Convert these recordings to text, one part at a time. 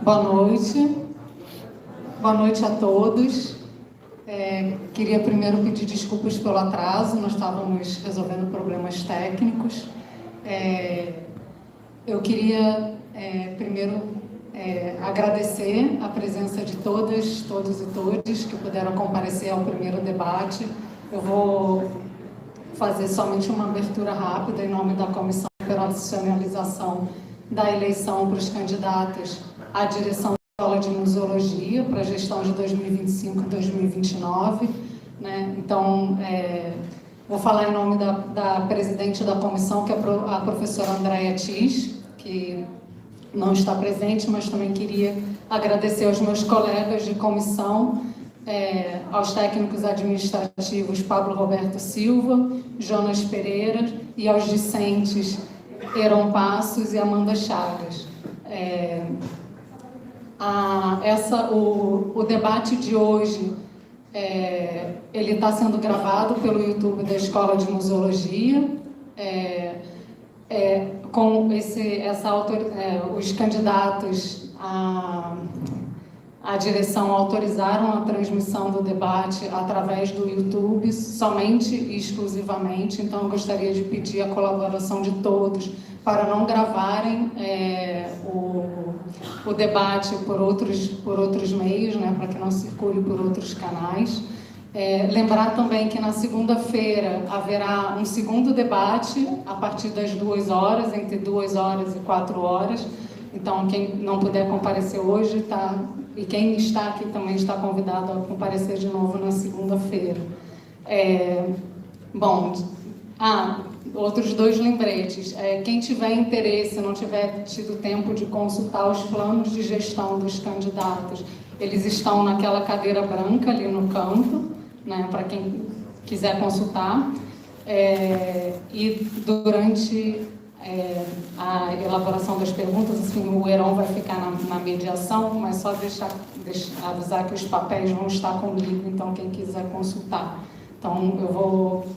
Boa noite. Boa noite a todos. Queria primeiro pedir desculpas pelo atraso, nós estávamos resolvendo problemas técnicos. Eu queria primeiro agradecer a presença de todas, todos e todes que puderam comparecer ao primeiro debate. Eu vou fazer somente uma abertura rápida em nome da Comissão de Operacionalização da eleição para os candidatos à direção da Escola de Museologia para a gestão de 2025 e 2029. Né? Então, vou falar em nome da presidente da comissão, que é a professora Andréia Tis, que não está presente, mas também queria agradecer aos meus colegas de comissão, aos técnicos administrativos Pablo Roberto Silva, Jonas Pereira e aos discentes Heron Passos e Amanda Chagas. O debate de hoje ele está sendo gravado pelo YouTube da Escola de Museologia. Os candidatos à direção autorizaram a transmissão do debate através do YouTube, somente e exclusivamente. Então, eu gostaria de pedir a colaboração de todos para não gravarem o debate por outros meios, né, para que não circule por outros canais. Lembrar também que na segunda-feira haverá um segundo debate a partir das 2 horas, entre 2 horas e 4 horas. Então, quem não puder comparecer hoje, e quem está aqui também está convidado a comparecer de novo na segunda-feira. Outros 2 lembretes. Quem tiver interesse, não tiver tido tempo de consultar os planos de gestão dos candidatos, eles estão naquela cadeira branca ali no canto, né, para quem quiser consultar. E durante a elaboração das perguntas, assim, o Heron vai ficar na mediação, mas só avisar que os papéis vão estar comigo, então quem quiser consultar. Então, eu vou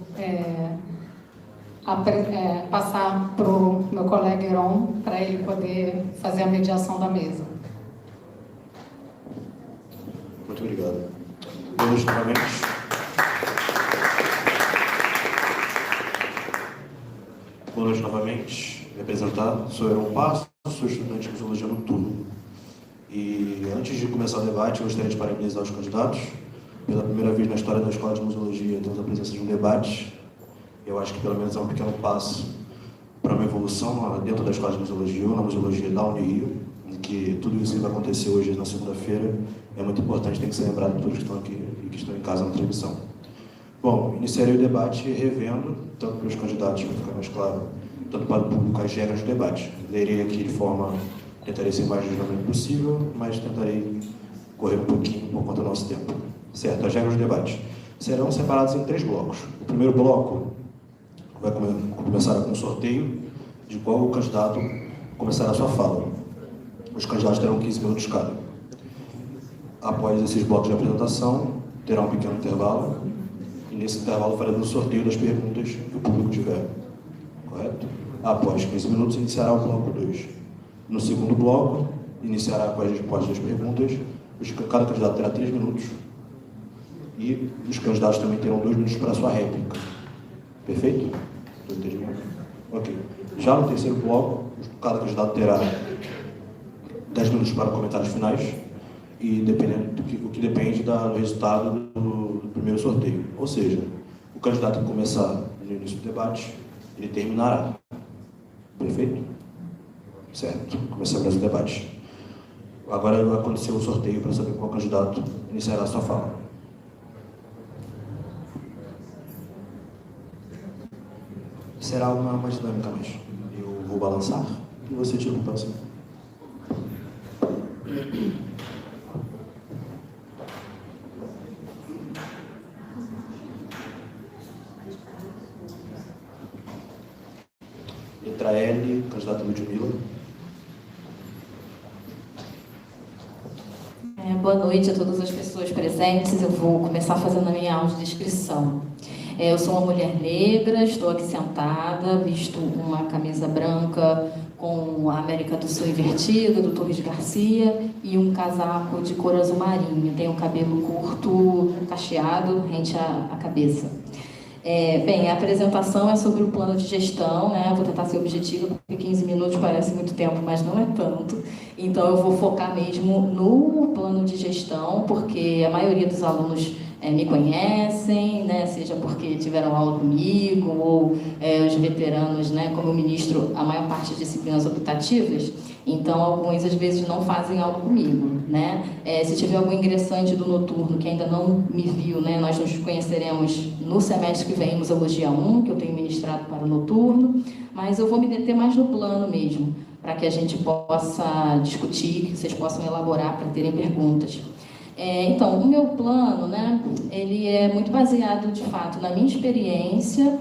passar para o meu colega Heron, para ele poder fazer a mediação da mesa. Muito obrigado. Boa noite novamente. Boa noite novamente. Me apresentar, sou Heron Passos, sou estudante de Museologia Noturno. E antes de começar o debate, eu gostaria de parabenizar os candidatos. Pela primeira vez na história da Escola de Museologia, temos a presença de um debate. Eu acho que pelo menos é um pequeno passo para uma evolução dentro da Escola de Museologia, ou na Museologia da Unirio, em que tudo isso que vai acontecer hoje na segunda-feira é muito importante, tem que ser lembrado de todos que estão aqui e que estão em casa na transmissão. Bom, iniciarei o debate revendo, tanto para os candidatos, para ficar mais claro, tanto para o público, as regras do debate. Lerei aqui de forma, tentarei ser o mais dinâmico possível, mas tentarei correr um pouquinho por conta do nosso tempo. Certo, as regras do debate serão separadas em 3 blocos. O primeiro bloco vai começar com um sorteio de qual o candidato começará a sua fala. Os candidatos terão 15 minutos cada. Após esses blocos de apresentação, terá um pequeno intervalo, e nesse intervalo faremos o sorteio das perguntas que o público tiver. Correto? Após 15 minutos, iniciará o bloco 2. No segundo bloco, iniciará com as respostas das perguntas. Cada candidato terá 3 minutos, e os candidatos também terão 2 minutos para a sua réplica. Perfeito? 3 minutos. Ok. Já no terceiro bloco, cada candidato terá 10 minutos para comentários finais, e o que depende do resultado do primeiro sorteio. Ou seja, o candidato que começar no início do debate, ele terminará. Perfeito? Certo. Começamos o debate. Agora vai acontecer o sorteio para saber qual candidato iniciará a sua fala. Será uma dinâmica mais. Eu vou balançar e você tira o próximo. Letra L, candidato Ludmila. Boa noite a todas as pessoas presentes. Eu vou começar fazendo a minha audiodescrição. Eu sou uma mulher negra, estou aqui sentada, visto uma camisa branca com a América do Sul invertida, do Torres Garcia, e um casaco de cor azul marinho. Tenho o cabelo curto, cacheado, rente à cabeça. Bem, a apresentação é sobre o plano de gestão, né? Eu vou tentar ser objetiva, porque 15 minutos parece muito tempo, mas não é tanto. Então, eu vou focar mesmo no plano de gestão, porque a maioria dos alunos me conhecem, né? Seja porque tiveram aula comigo, ou os veteranos, né? Como eu ministro a maior parte de disciplinas optativas, então alguns às vezes não fazem aula comigo, né? Se tiver algum ingressante do noturno que ainda não me viu, né? Nós nos conheceremos no semestre que vem, Museologia 1, que eu tenho ministrado para o noturno, mas eu vou me deter mais no plano mesmo, para que a gente possa discutir, que vocês possam elaborar para terem perguntas. Então, o meu plano, né, ele é muito baseado, de fato, na minha experiência.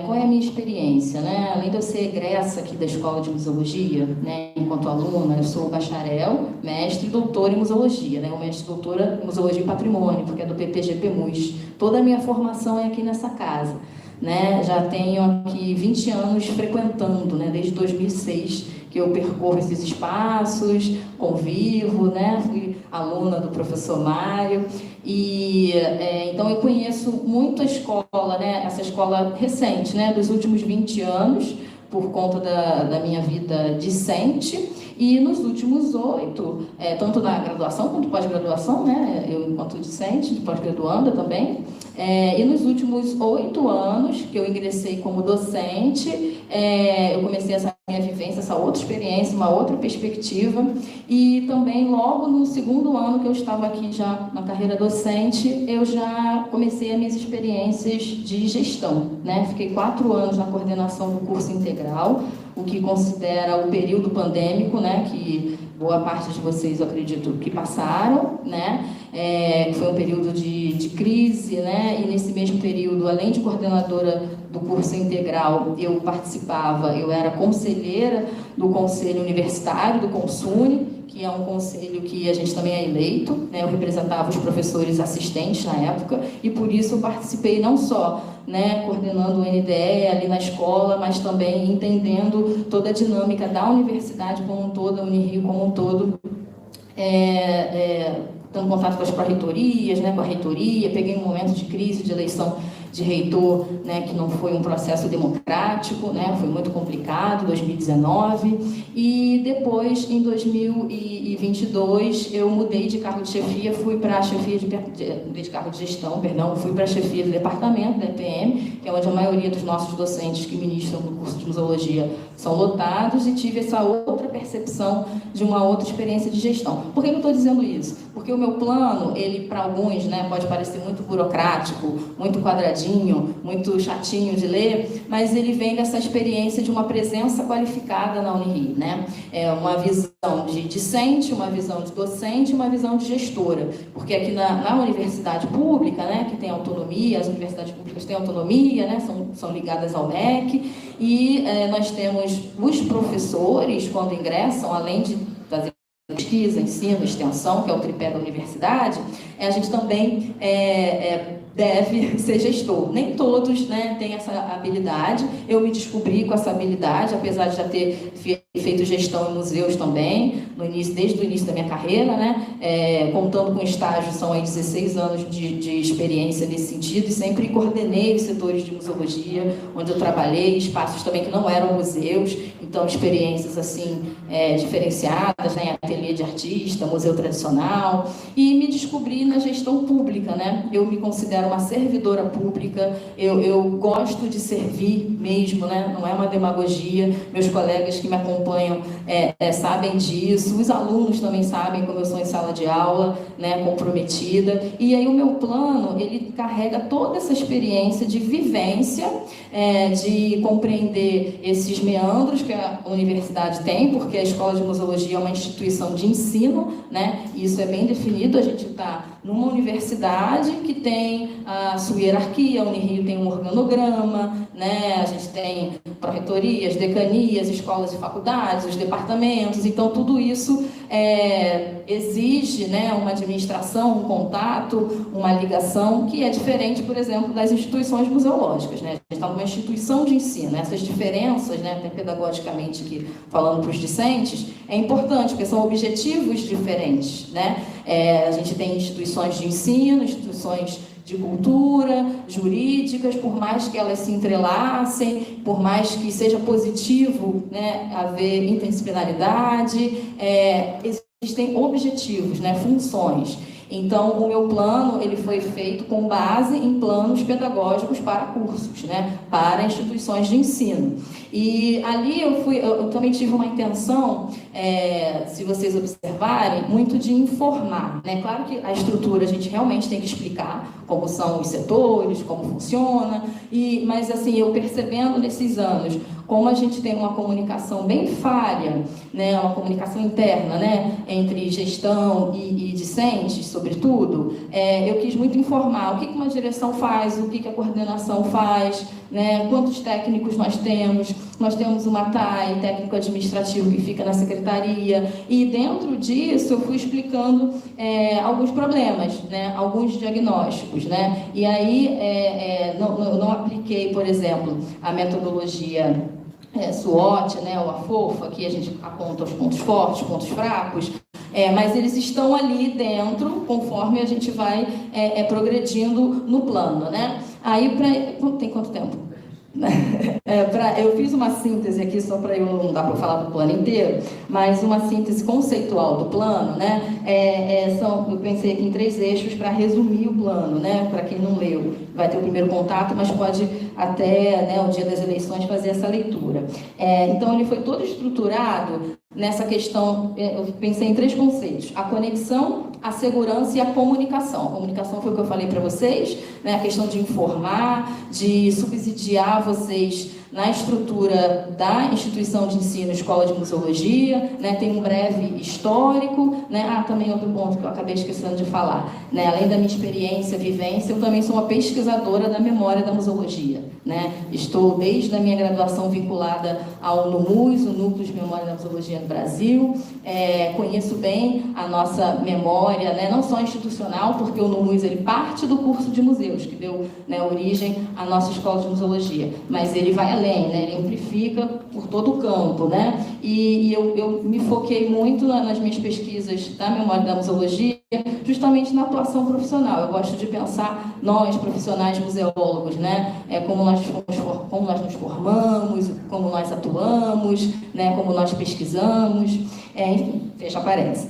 Qual é a minha experiência, né? Além de eu ser egressa aqui da Escola de Museologia, né, enquanto aluna, eu sou bacharel, mestre e doutora em Museologia, né? O mestre e doutora em Museologia e Patrimônio, porque é do PPG-PMUS. Toda a minha formação é aqui nessa casa, né? Já tenho aqui 20 anos frequentando, né, desde 2006, que eu percorro esses espaços, convivo, né? Fui aluna do professor Mário, e então eu conheço muito a escola, né? Essa escola recente, né? Dos últimos 20 anos, por conta da minha vida discente, e nos últimos 8, tanto na graduação quanto pós-graduação, né? Eu enquanto discente, pós-graduanda também, e nos últimos 8 anos que eu ingressei como docente, eu comecei essa minha vivência, essa outra experiência, uma outra perspectiva, e também logo no segundo ano que eu estava aqui já na carreira docente, eu já comecei as minhas experiências de gestão, né? Fiquei 4 anos na coordenação do curso integral, o que considera o período pandêmico, né? Que boa parte de vocês, eu acredito, que passaram, né? Foi um período de crise, né? E nesse mesmo período, além de coordenadora do curso integral, eu era conselheira do Conselho Universitário, do CONSUNE, que é um conselho que a gente também é eleito, né? Eu representava os professores assistentes na época, e por isso eu participei não só, né, coordenando o NDE ali na escola, mas também entendendo toda a dinâmica da universidade como um todo, a Unirio como um todo, tendo contato com as pró-reitorias, né, com a reitoria. Peguei um momento de crise, de eleição de reitor, né, que não foi um processo democrático, né, foi muito complicado, 2019, e depois, em 2022, eu mudei de cargo de chefia, fui para a chefia de cargo de gestão, perdão, fui para a chefia do departamento da EPM, que é onde a maioria dos nossos docentes que ministram no curso de museologia são lotados, e tive essa outra percepção de uma outra experiência de gestão. Por que eu estou dizendo isso? Porque o meu plano, ele para alguns, né, pode parecer muito burocrático, muito quadradinho, muito chatinho de ler, mas ele vem dessa experiência de uma presença qualificada na Unirio, né? Uma visão de discente, uma visão de docente, uma visão de gestora, porque aqui na universidade pública, né, que tem autonomia, as universidades públicas têm autonomia, né, são ligadas ao MEC, e nós temos os professores, quando ingressam, além de fazer pesquisa, ensino, extensão, que é o tripé da universidade, a gente também deve ser gestor. Nem todos, né, têm essa habilidade. Eu me descobri com essa habilidade, apesar de já ter feito gestão em museus também, desde o início da minha carreira, né, contando com estágio, são aí 16 anos de experiência nesse sentido, e sempre coordenei os setores de museologia, onde eu trabalhei, espaços também que não eram museus, então experiências assim diferenciadas, né, ateliê de artista, museu tradicional, e me descobri na gestão pública, né? Eu me considero uma servidora pública, eu gosto de servir mesmo, né? Não é uma demagogia. Meus colegas que me acompanham sabem disso, os alunos também sabem como eu sou em sala de aula, né, comprometida, e aí o meu plano, ele carrega toda essa experiência de vivência, de compreender esses meandros que a universidade tem, porque a Escola de Museologia é uma instituição de ensino, né? E isso é bem definido, a gente está numa universidade que tem a sua hierarquia. A Unirio tem um organograma, né? A gente tem pró-reitorias, decanias, escolas e faculdades, os departamentos. Então, tudo isso exige, né, uma administração, um contato, uma ligação, que é diferente, por exemplo, das instituições museológicas, né? A gente está numa instituição de ensino. Essas diferenças, né, até pedagogicamente aqui, falando para os discentes, é importante, porque são objetivos diferentes, né? A gente tem instituições de ensino, instituições de cultura, jurídicas, por mais que elas se entrelacem, por mais que seja positivo, né, haver interdisciplinaridade, existem objetivos, né, funções. Então, o meu plano, ele foi feito com base em planos pedagógicos para cursos, né, para instituições de ensino. E ali eu também tive uma intenção, se vocês observarem, muito de informar, né? Claro que a estrutura a gente realmente tem que explicar como são os setores, como funciona, mas assim, eu percebendo nesses anos como a gente tem uma comunicação bem falha, né, uma comunicação interna, né, entre gestão e discentes, sobretudo, eu quis muito informar o que uma direção faz, o que a coordenação faz, né, quantos técnicos nós temos. Nós temos uma TAI, técnico administrativo, que fica na secretaria, e dentro disso eu fui explicando alguns problemas, né, alguns diagnósticos, né, e aí não apliquei, por exemplo, a metodologia SWOT, né, ou a FOFA, aqui a gente aponta os pontos fortes, pontos fracos, mas eles estão ali dentro, conforme a gente vai progredindo no plano, né. Aí, tem quanto tempo? Eu fiz uma síntese aqui, só para não dar para falar do plano inteiro, mas uma síntese conceitual do plano, né? Eu pensei aqui em 3 eixos para resumir o plano, né? Para quem não leu, vai ter o primeiro contato, mas pode até, né, o dia das eleições fazer essa leitura. Então, ele foi todo estruturado nessa questão. Eu pensei em 3 conceitos: a conexão, a segurança e a comunicação. A comunicação foi o que eu falei para vocês, né? A questão de informar, de subsidiar vocês na estrutura da instituição de ensino, Escola de Museologia, né? Tem um breve histórico, né? Também outro ponto que eu acabei esquecendo de falar, né? Além da minha experiência, vivência, eu também sou uma pesquisadora da memória da museologia, né? Estou desde a minha graduação vinculada ao NUMUS, o Núcleo de Memória da Museologia no Brasil. Conheço bem a nossa memória, né? Não só institucional, porque o NUMUS ele parte do curso de museus, que deu, né, origem à nossa Escola de Museologia, mas ele vai além, né? Ele amplifica por todo o campo, né? E eu me foquei muito nas minhas pesquisas da memória da museologia, justamente na atuação profissional. Eu gosto de pensar nós, profissionais museólogos, né? Como nós nos formamos, como nós atuamos, né? Como nós pesquisamos, enfim, fecha parênteses.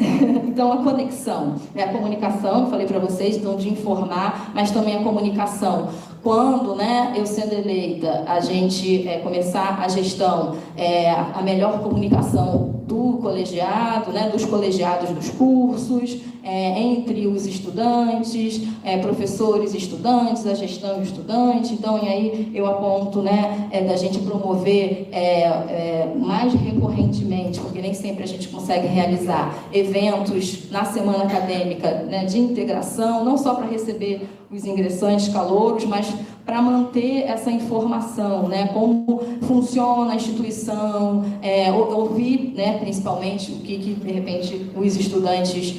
Então, a conexão, né? A comunicação, falei para vocês, então, de informar, mas também a comunicação. Quando, né, eu sendo eleita, a gente começar a gestão, a melhor comunicação do colegiado, né, dos colegiados dos cursos, entre os estudantes, professores e estudantes, a gestão e o estudante. Então, e aí eu aponto, né, da gente promover mais recorrentemente, porque nem sempre a gente consegue realizar eventos na semana acadêmica, né, de integração, não só para receber os ingressantes calouros, mas para manter essa informação, né, como funciona a instituição, ouvir, né, principalmente o que de repente os estudantes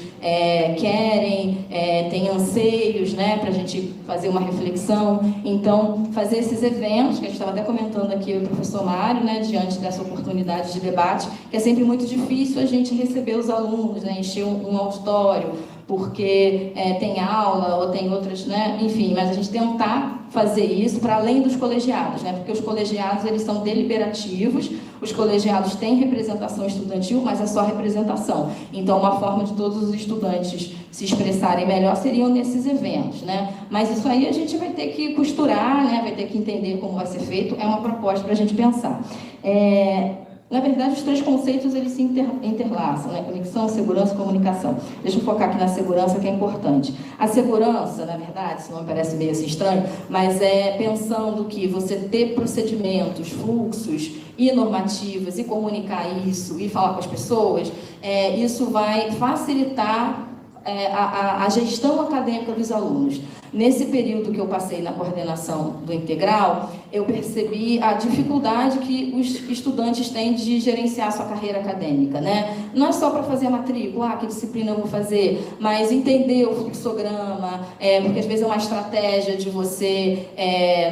querem, têm anseios, né, para a gente fazer uma reflexão. Então, fazer esses eventos, que a gente estava até comentando aqui, o professor Mário, né, diante dessa oportunidade de debate, que é sempre muito difícil a gente receber os alunos, né, encher um auditório, porque tem aula ou tem outras, né, enfim, mas a gente tentar fazer isso para além dos colegiados, né, porque os colegiados eles são deliberativos, os colegiados têm representação estudantil, mas é só representação. Então, uma forma de todos os estudantes se expressarem melhor seriam nesses eventos, né? Mas isso aí a gente vai ter que costurar, né, vai ter que entender como vai ser feito, é uma proposta para a gente pensar. Na verdade, os 3 conceitos eles se interlaçam, né? Conexão, segurança e comunicação. Deixa eu focar aqui na segurança, que é importante. A segurança, na verdade, se não me parece meio assim estranho, mas pensando que você ter procedimentos, fluxos e normativas e comunicar isso e falar com as pessoas, isso vai facilitar a gestão acadêmica dos alunos. Nesse período que eu passei na coordenação do integral, eu percebi a dificuldade que os estudantes têm de gerenciar sua carreira acadêmica, né? Não é só para fazer a matrícula, que disciplina eu vou fazer, mas entender o fluxograma, porque às vezes é uma estratégia de você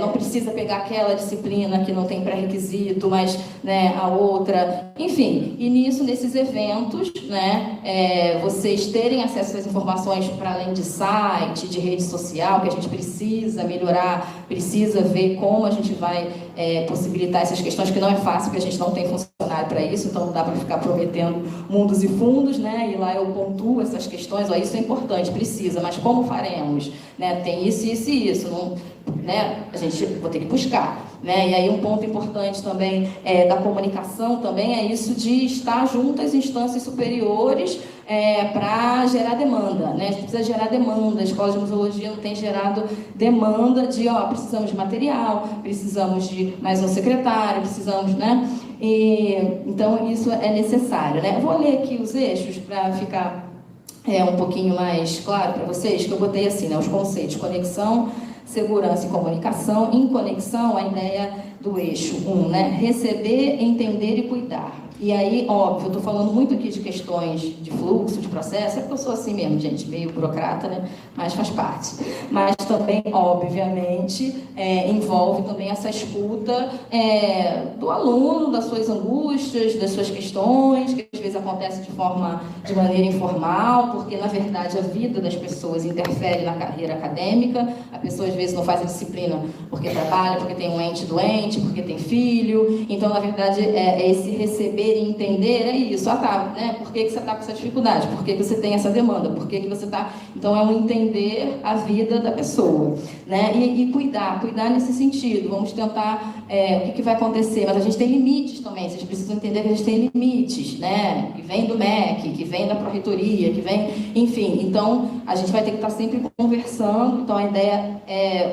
não precisa pegar aquela disciplina que não tem pré-requisito, mas, né, a outra, enfim. E nesses eventos, né, vocês terem acesso às informações para além de site, de rede social, que a gente precisa melhorar, precisa ver como a gente vai possibilitar essas questões, que não é fácil, porque a gente não tem funcionário para isso, então não dá para ficar prometendo mundos e fundos, né? E lá eu pontuo essas questões, isso é importante, precisa, mas como faremos? Né? Tem isso, isso e isso, não, né? A gente vai ter que buscar. Né? E aí um ponto importante também da comunicação também é isso de estar junto às instâncias superiores para gerar demanda, né? A gente precisa gerar demanda, a escola de museologia não tem gerado demanda de, precisamos de material, precisamos de mais um secretário, precisamos, né? Então isso é necessário, né? Eu vou ler aqui os eixos para ficar um pouquinho mais claro para vocês, que eu botei assim, né? Os conceitos: conexão, segurança e comunicação. Em conexão, a ideia do eixo 1, né? Receber, entender e cuidar. E aí, óbvio, eu estou falando muito aqui de questões de fluxo, de processo, porque eu sou assim mesmo, gente, meio burocrata, né? Mas faz parte. Mas também, obviamente, envolve também essa escuta do aluno, das suas angústias, das suas questões, que às vezes acontece de maneira informal, porque, na verdade, a vida das pessoas interfere na carreira acadêmica. A pessoa, às vezes, não faz a disciplina porque trabalha, porque tem um ente doente, porque tem filho. Então, na verdade, esse receber e entender é isso. Né? Por que você está com essa dificuldade? Por que você tem essa demanda? Por que você está... Então, é um entender a vida da pessoa, né? E cuidar nesse sentido. Vamos tentar o que vai acontecer, mas a gente tem limites também. Vocês precisam entender que a gente tem limites, né? Que vem do MEC, que vem da Pró-Reitoria, que vem... Enfim, então, a gente vai ter que estar sempre conversando. Então, a ideia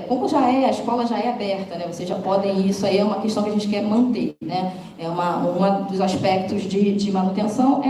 como a escola já é aberta, né? Vocês já podem... Isso aí é uma questão que a gente quer manter, né? Um dos aspectos de manutenção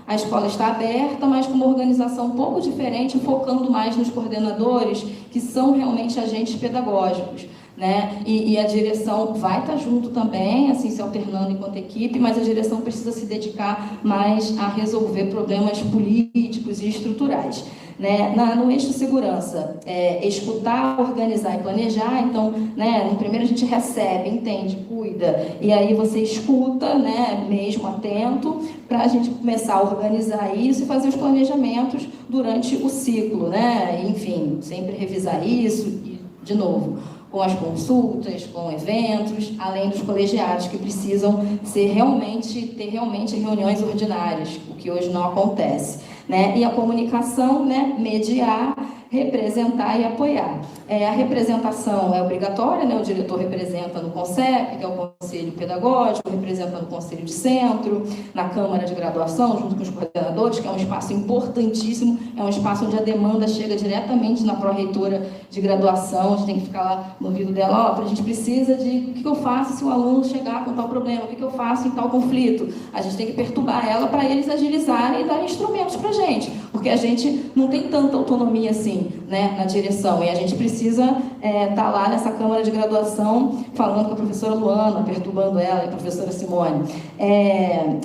a escola está aberta, mas com uma organização um pouco diferente, focando mais nos coordenadores, que são realmente agentes pedagógicos, né? E a direção vai estar junto também, assim, se alternando enquanto equipe, mas a direção precisa se dedicar mais a resolver problemas políticos e estruturais. Né? No eixo segurança, escutar, organizar e planejar. Então, né, no primeiro a gente recebe, entende, cuida, e aí você escuta, né, mesmo atento, para a gente começar a organizar isso e fazer os planejamentos durante o ciclo, né? Enfim, sempre revisar isso e, de novo, com as consultas, com eventos, além dos colegiados que precisam ter realmente reuniões ordinárias, o que hoje não acontece, né? E a comunicação, né? Mediar, representar e apoiar. A representação é obrigatória, né? O diretor representa no CONCEP, que é o Conselho Pedagógico, representa no Conselho de Centro, na Câmara de Graduação, junto com os coordenadores, que é um espaço importantíssimo, é um espaço onde a demanda chega diretamente na pró-reitora de graduação, a gente tem que ficar lá no ouvido dela, a gente precisa de o que eu faço se o aluno chegar com tal problema, o que eu faço em tal conflito. A gente tem que perturbar ela para eles agilizarem e dar instrumentos para a gente, porque a gente não tem tanta autonomia assim, né, na direção, e a gente precisa estar lá nessa Câmara de Graduação falando com a professora Luana, perturbando ela e a professora Simone.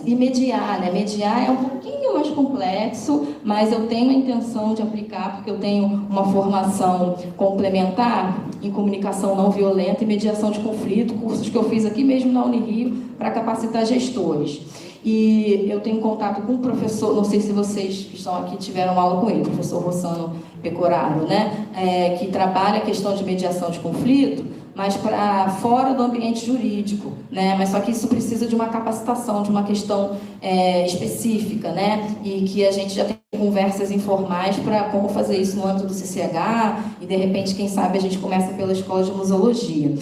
E mediar, né? Mediar é um pouquinho mais complexo, mas eu tenho a intenção de aplicar, porque eu tenho uma formação complementar em comunicação não violenta e mediação de conflito, cursos que eu fiz aqui mesmo na Unirio para capacitar gestores. E eu tenho contato com o professor, não sei se vocês que estão aqui tiveram aula com ele, o professor Rossano Pecoraro, né? Que trabalha a questão de mediação de conflito, mas para fora do ambiente jurídico, né? Mas só que isso precisa de uma capacitação, de uma questão específica, né? E que a gente já tem conversas informais para como fazer isso no âmbito do CCH e, de repente, quem sabe a gente começa pela Escola de Museologia.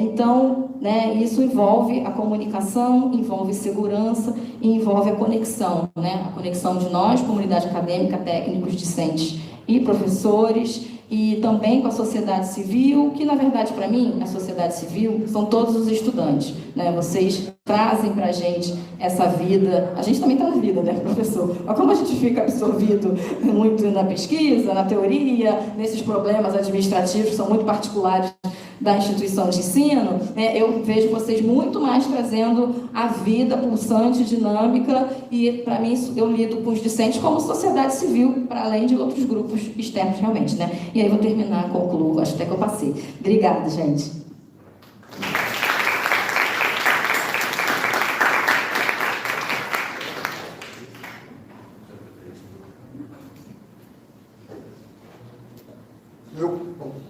Então, né, isso envolve a comunicação, envolve segurança e envolve a conexão, né? A conexão de nós, comunidade acadêmica, técnicos, discentes e professores, e também com a sociedade civil, que na verdade para mim, a sociedade civil são todos os estudantes, né? Vocês trazem para a gente essa vida, a gente também está na vida, né, professor? Mas como a gente fica absorvido muito na pesquisa, na teoria, nesses problemas administrativos que são muito particulares da instituição de ensino, eu vejo vocês muito mais trazendo a vida pulsante, dinâmica, e para mim eu lido com os discentes como sociedade civil, para além de outros grupos externos realmente, né? E aí vou terminar, concluo, acho até que eu passei. Obrigada, gente.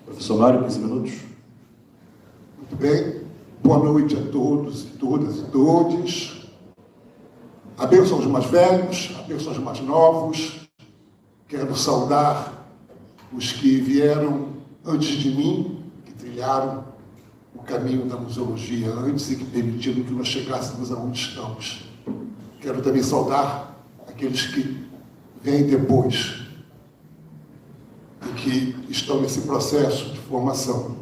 Professor Mário, 15 minutos. Muito bem. Boa noite a todos e todas e todes. A bênção aos mais velhos, a bênção aos mais novos. Quero saudar os que vieram antes de mim, que trilharam o caminho da museologia antes e que permitiram que nós chegássemos aonde estamos. Quero também saudar aqueles que vêm depois e que estão nesse processo de formação.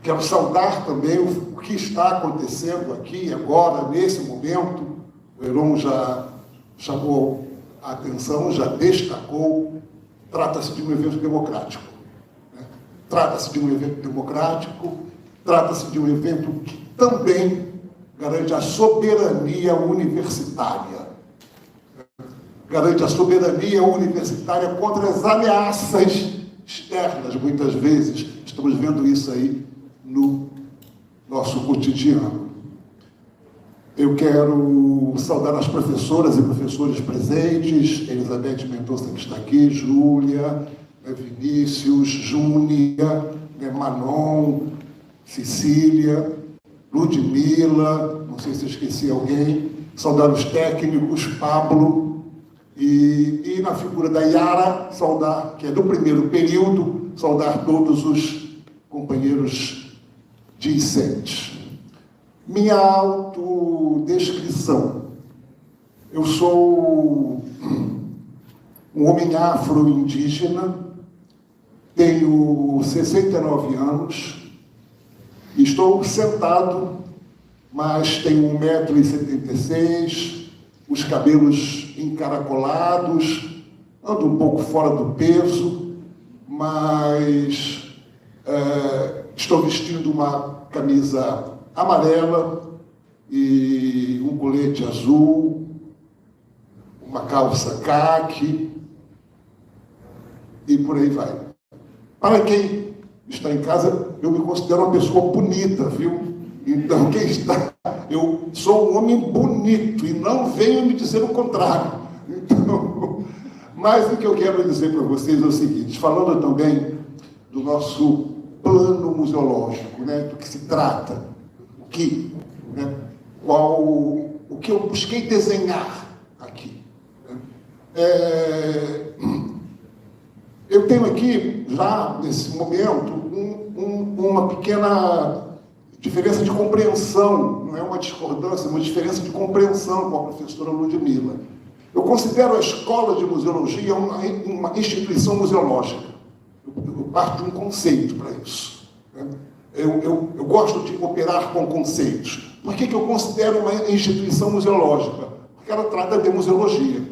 Quero saudar também o que está acontecendo aqui, agora, nesse momento. O Heron já chamou a atenção, já destacou. Trata-se de um evento democrático. Né? Trata-se de um evento democrático, trata-se de um evento que também garante a soberania universitária. Garante a soberania universitária contra as ameaças externas, muitas vezes. Estamos vendo isso aí no nosso cotidiano. Eu quero saudar as professoras e professores presentes, Elizabeth Mendonça, que está aqui, Júlia, Vinícius, Júnia, Manon, Cecília, Ludmila, não sei se eu esqueci alguém, saudar os técnicos, Pablo, e na figura da Yara, saudar, que é do primeiro período, saudar todos os companheiros discentes. Minha autodescrição. Eu sou um homem afro-indígena, tenho 69 anos, estou sentado, mas tenho 1,76 m, os cabelos encaracolados, ando um pouco fora do peso, mas estou vestindo uma camisa amarela e um colete azul, uma calça caqui e por aí vai. Para quem está em casa, eu me considero uma pessoa bonita, viu? Então, quem está... Eu sou um homem bonito e não venho me dizer o contrário. Então, mas o que eu quero dizer para vocês é o seguinte, falando também do nosso plano museológico, né, do que se trata, o que eu busquei desenhar aqui. Eu tenho aqui, já nesse momento, uma pequena diferença de compreensão, não é uma discordância, é uma diferença de compreensão com a professora Ludmila. Eu considero a Escola de Museologia uma instituição museológica. Eu parto de um conceito para isso. Eu gosto de operar com conceitos. Por que eu considero uma instituição museológica? Porque ela trata de museologia.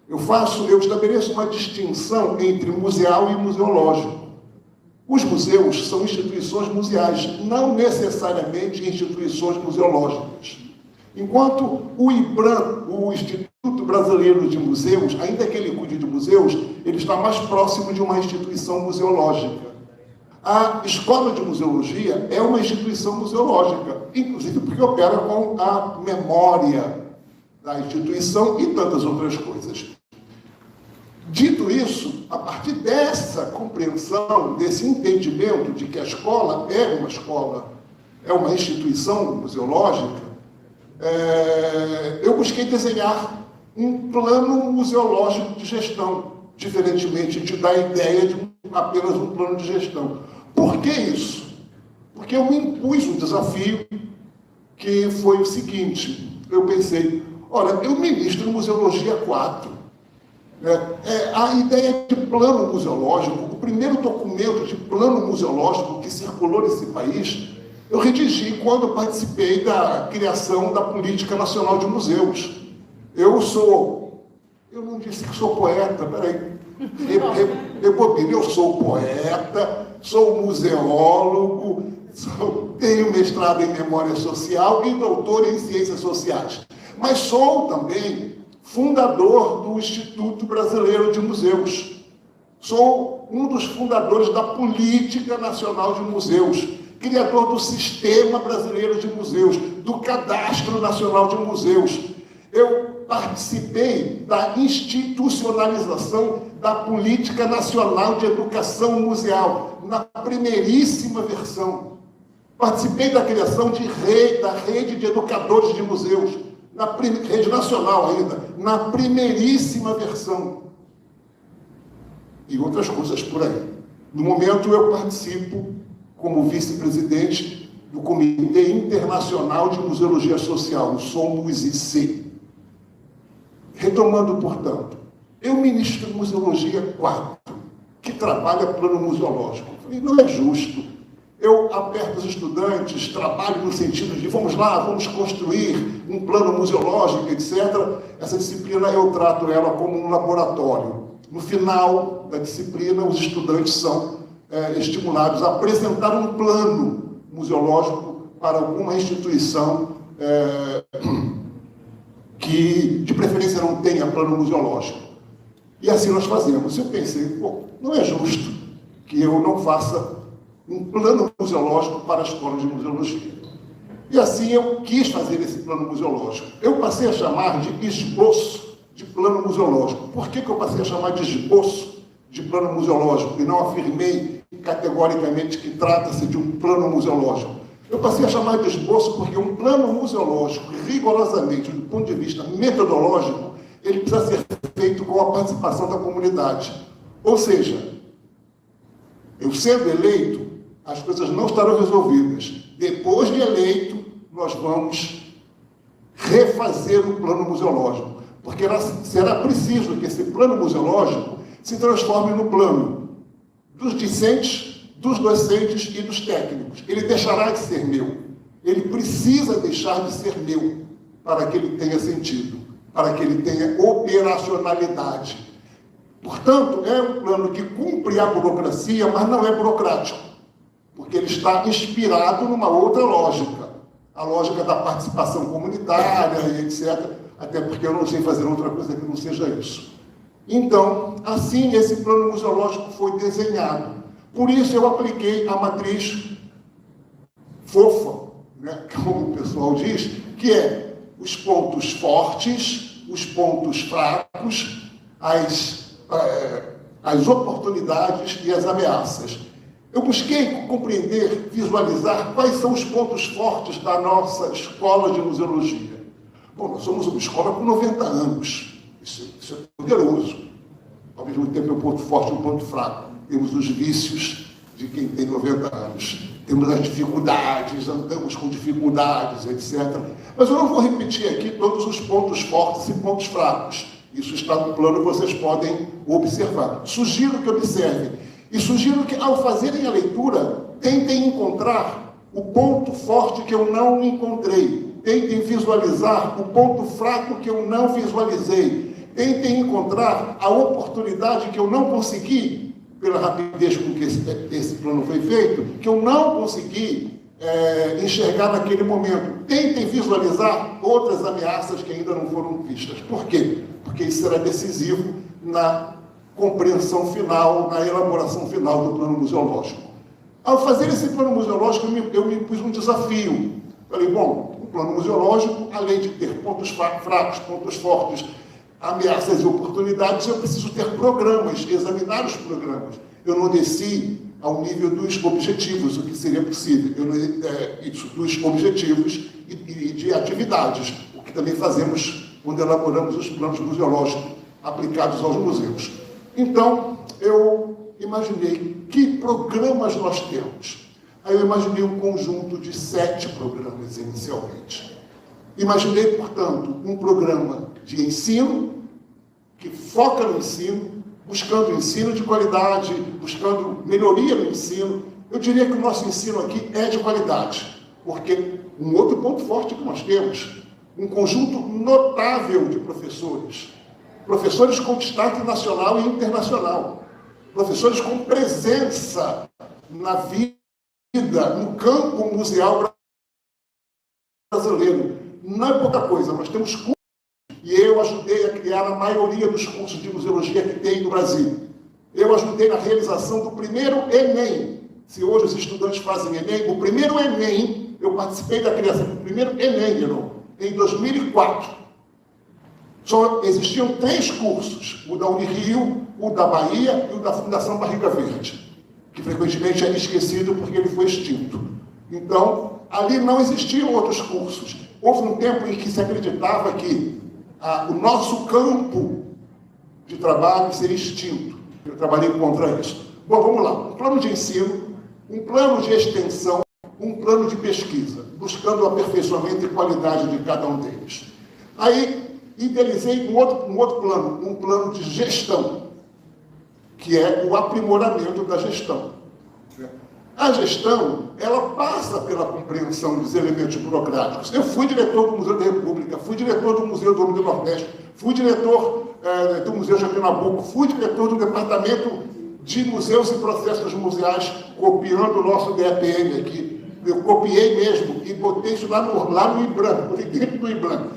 Eu estabeleço uma distinção entre museal e museológico. Os museus são instituições museais, não necessariamente instituições museológicas. Enquanto o IBRAM, o Instituto Brasileiro de Museus, ainda que ele cuide de museus, ele está mais próximo de uma instituição museológica. A Escola de Museologia é uma instituição museológica, inclusive porque opera com a memória da instituição e tantas outras coisas. Dito isso, a partir dessa compreensão, desse entendimento de que a escola é uma instituição museológica, eu busquei desenhar um plano museológico de gestão, diferentemente de dar a ideia de apenas um plano de gestão. Por que isso? Porque eu me impus um desafio que foi o seguinte, eu pensei, olha, eu ministro Museologia 4, A ideia de plano museológico, o primeiro documento de plano museológico que circulou nesse país, eu redigi quando participei da criação da Política Nacional de Museus. Eu não disse que sou poeta, peraí, eu sou poeta, sou museólogo, tenho mestrado em Memória Social e doutor em Ciências Sociais. Mas sou também fundador do Instituto Brasileiro de Museus. Sou um dos fundadores da Política Nacional de Museus, criador do Sistema Brasileiro de Museus, do Cadastro Nacional de Museus. Eu participei da institucionalização da Política Nacional de Educação Museal, na primeiríssima versão. Participei da criação da rede de educadores de museus, rede nacional ainda, na primeiríssima versão. E outras coisas por aí. No momento, eu participo como vice-presidente do Comitê Internacional de Museologia Social, o SOMUS-IC. Retomando, portanto, eu ministro de Museologia 4, que trabalha plano museológico. Falei, não é justo. Eu aperto os estudantes, trabalho no sentido de vamos lá, vamos construir um plano museológico, etc. Essa disciplina eu trato ela como um laboratório. No final da disciplina, os estudantes são estimulados a apresentar um plano museológico para alguma instituição que, de preferência, não tenha plano museológico. E assim nós fazemos. Eu pensei, não é justo que eu não faça um plano museológico para a escola de museologia. E assim eu quis fazer esse plano museológico. Eu passei a chamar de esboço de plano museológico. Por que eu passei a chamar de esboço de plano museológico e não afirmei categoricamente que trata-se de um plano museológico? Eu passei a chamar de esboço porque um plano museológico, rigorosamente, do ponto de vista metodológico, ele precisa ser feito com a participação da comunidade. Ou seja, eu sendo eleito, as coisas não estarão resolvidas. Depois de eleito, nós vamos refazer o plano museológico, porque será preciso que esse plano museológico se transforme no plano dos discentes, dos docentes e dos técnicos. Ele deixará de ser meu. Ele precisa deixar de ser meu para que ele tenha sentido, para que ele tenha operacionalidade. Portanto, é um plano que cumpre a burocracia, mas não é burocrático, porque ele está inspirado numa outra lógica, a lógica da participação comunitária e etc., até porque eu não sei fazer outra coisa que não seja isso. Então, assim, esse plano museológico foi desenhado. Por isso, eu apliquei a matriz fofa, né, como o pessoal diz, que é os pontos fortes, os pontos fracos, as oportunidades e as ameaças. Eu busquei compreender, visualizar quais são os pontos fortes da nossa escola de museologia. Bom, nós somos uma escola com 90 anos. Isso é poderoso. Ao mesmo tempo é um ponto forte e um ponto fraco. Temos os vícios de quem tem 90 anos. Temos as dificuldades, andamos com dificuldades, etc. Mas eu não vou repetir aqui todos os pontos fortes e pontos fracos. Isso está no plano, vocês podem observar. Sugiro que observem. E sugiro que, ao fazerem a leitura, tentem encontrar o ponto forte que eu não encontrei. Tentem visualizar o ponto fraco que eu não visualizei. Tentem encontrar a oportunidade que eu não consegui, pela rapidez com que esse plano foi feito, que eu não consegui enxergar naquele momento. Tentem visualizar outras ameaças que ainda não foram vistas. Por quê? Porque isso será decisivo na compreensão final, na elaboração final do plano museológico. Ao fazer esse plano museológico, eu me pus um desafio. Falei, bom, o plano museológico, além de ter pontos fracos, pontos fortes, ameaças e oportunidades, eu preciso ter programas, examinar os programas. Eu não desci ao nível dos objetivos, o que seria possível, dos objetivos e de atividades, o que também fazemos quando elaboramos os planos museológicos aplicados aos museus. Então, eu imaginei que programas nós temos. Aí eu imaginei um conjunto de 7 programas inicialmente. Imaginei, portanto, um programa de ensino, que foca no ensino, buscando ensino de qualidade, buscando melhoria no ensino. Eu diria que o nosso ensino aqui é de qualidade, porque um outro ponto forte que nós temos, um conjunto notável de professores, professores com destaque nacional e internacional, professores com presença na vida, no campo museal brasileiro. Não é pouca coisa, nós temos cursos, e eu ajudei a criar a maioria dos cursos de museologia que tem no Brasil. Eu ajudei na realização do primeiro Enem. Se hoje os estudantes fazem Enem, o primeiro Enem, eu participei da criação do primeiro Enem, em 2004. Só existiam 3 cursos, o da Unirio, o da Bahia e o da Fundação Barriga Verde, que frequentemente é esquecido porque ele foi extinto. Então, ali não existiam outros cursos. Houve um tempo em que se acreditava que o nosso campo de trabalho seria extinto. Eu trabalhei contra isso. Bom, vamos lá. Um plano de ensino, um plano de extensão, um plano de pesquisa, buscando o aperfeiçoamento e qualidade de cada um deles. Aí, idealizei um outro plano, um plano de gestão, que é o aprimoramento da gestão. A gestão, ela passa pela compreensão dos elementos burocráticos. Eu fui diretor do Museu da República, fui diretor do Museu do Nordeste, fui diretor do Museu Joaquim Nabuco, fui diretor do Departamento de Museus e Processos Museais, copiando o nosso DEPM aqui. Eu copiei mesmo e botei isso lá no IBRAM, por dentro do IBRAM.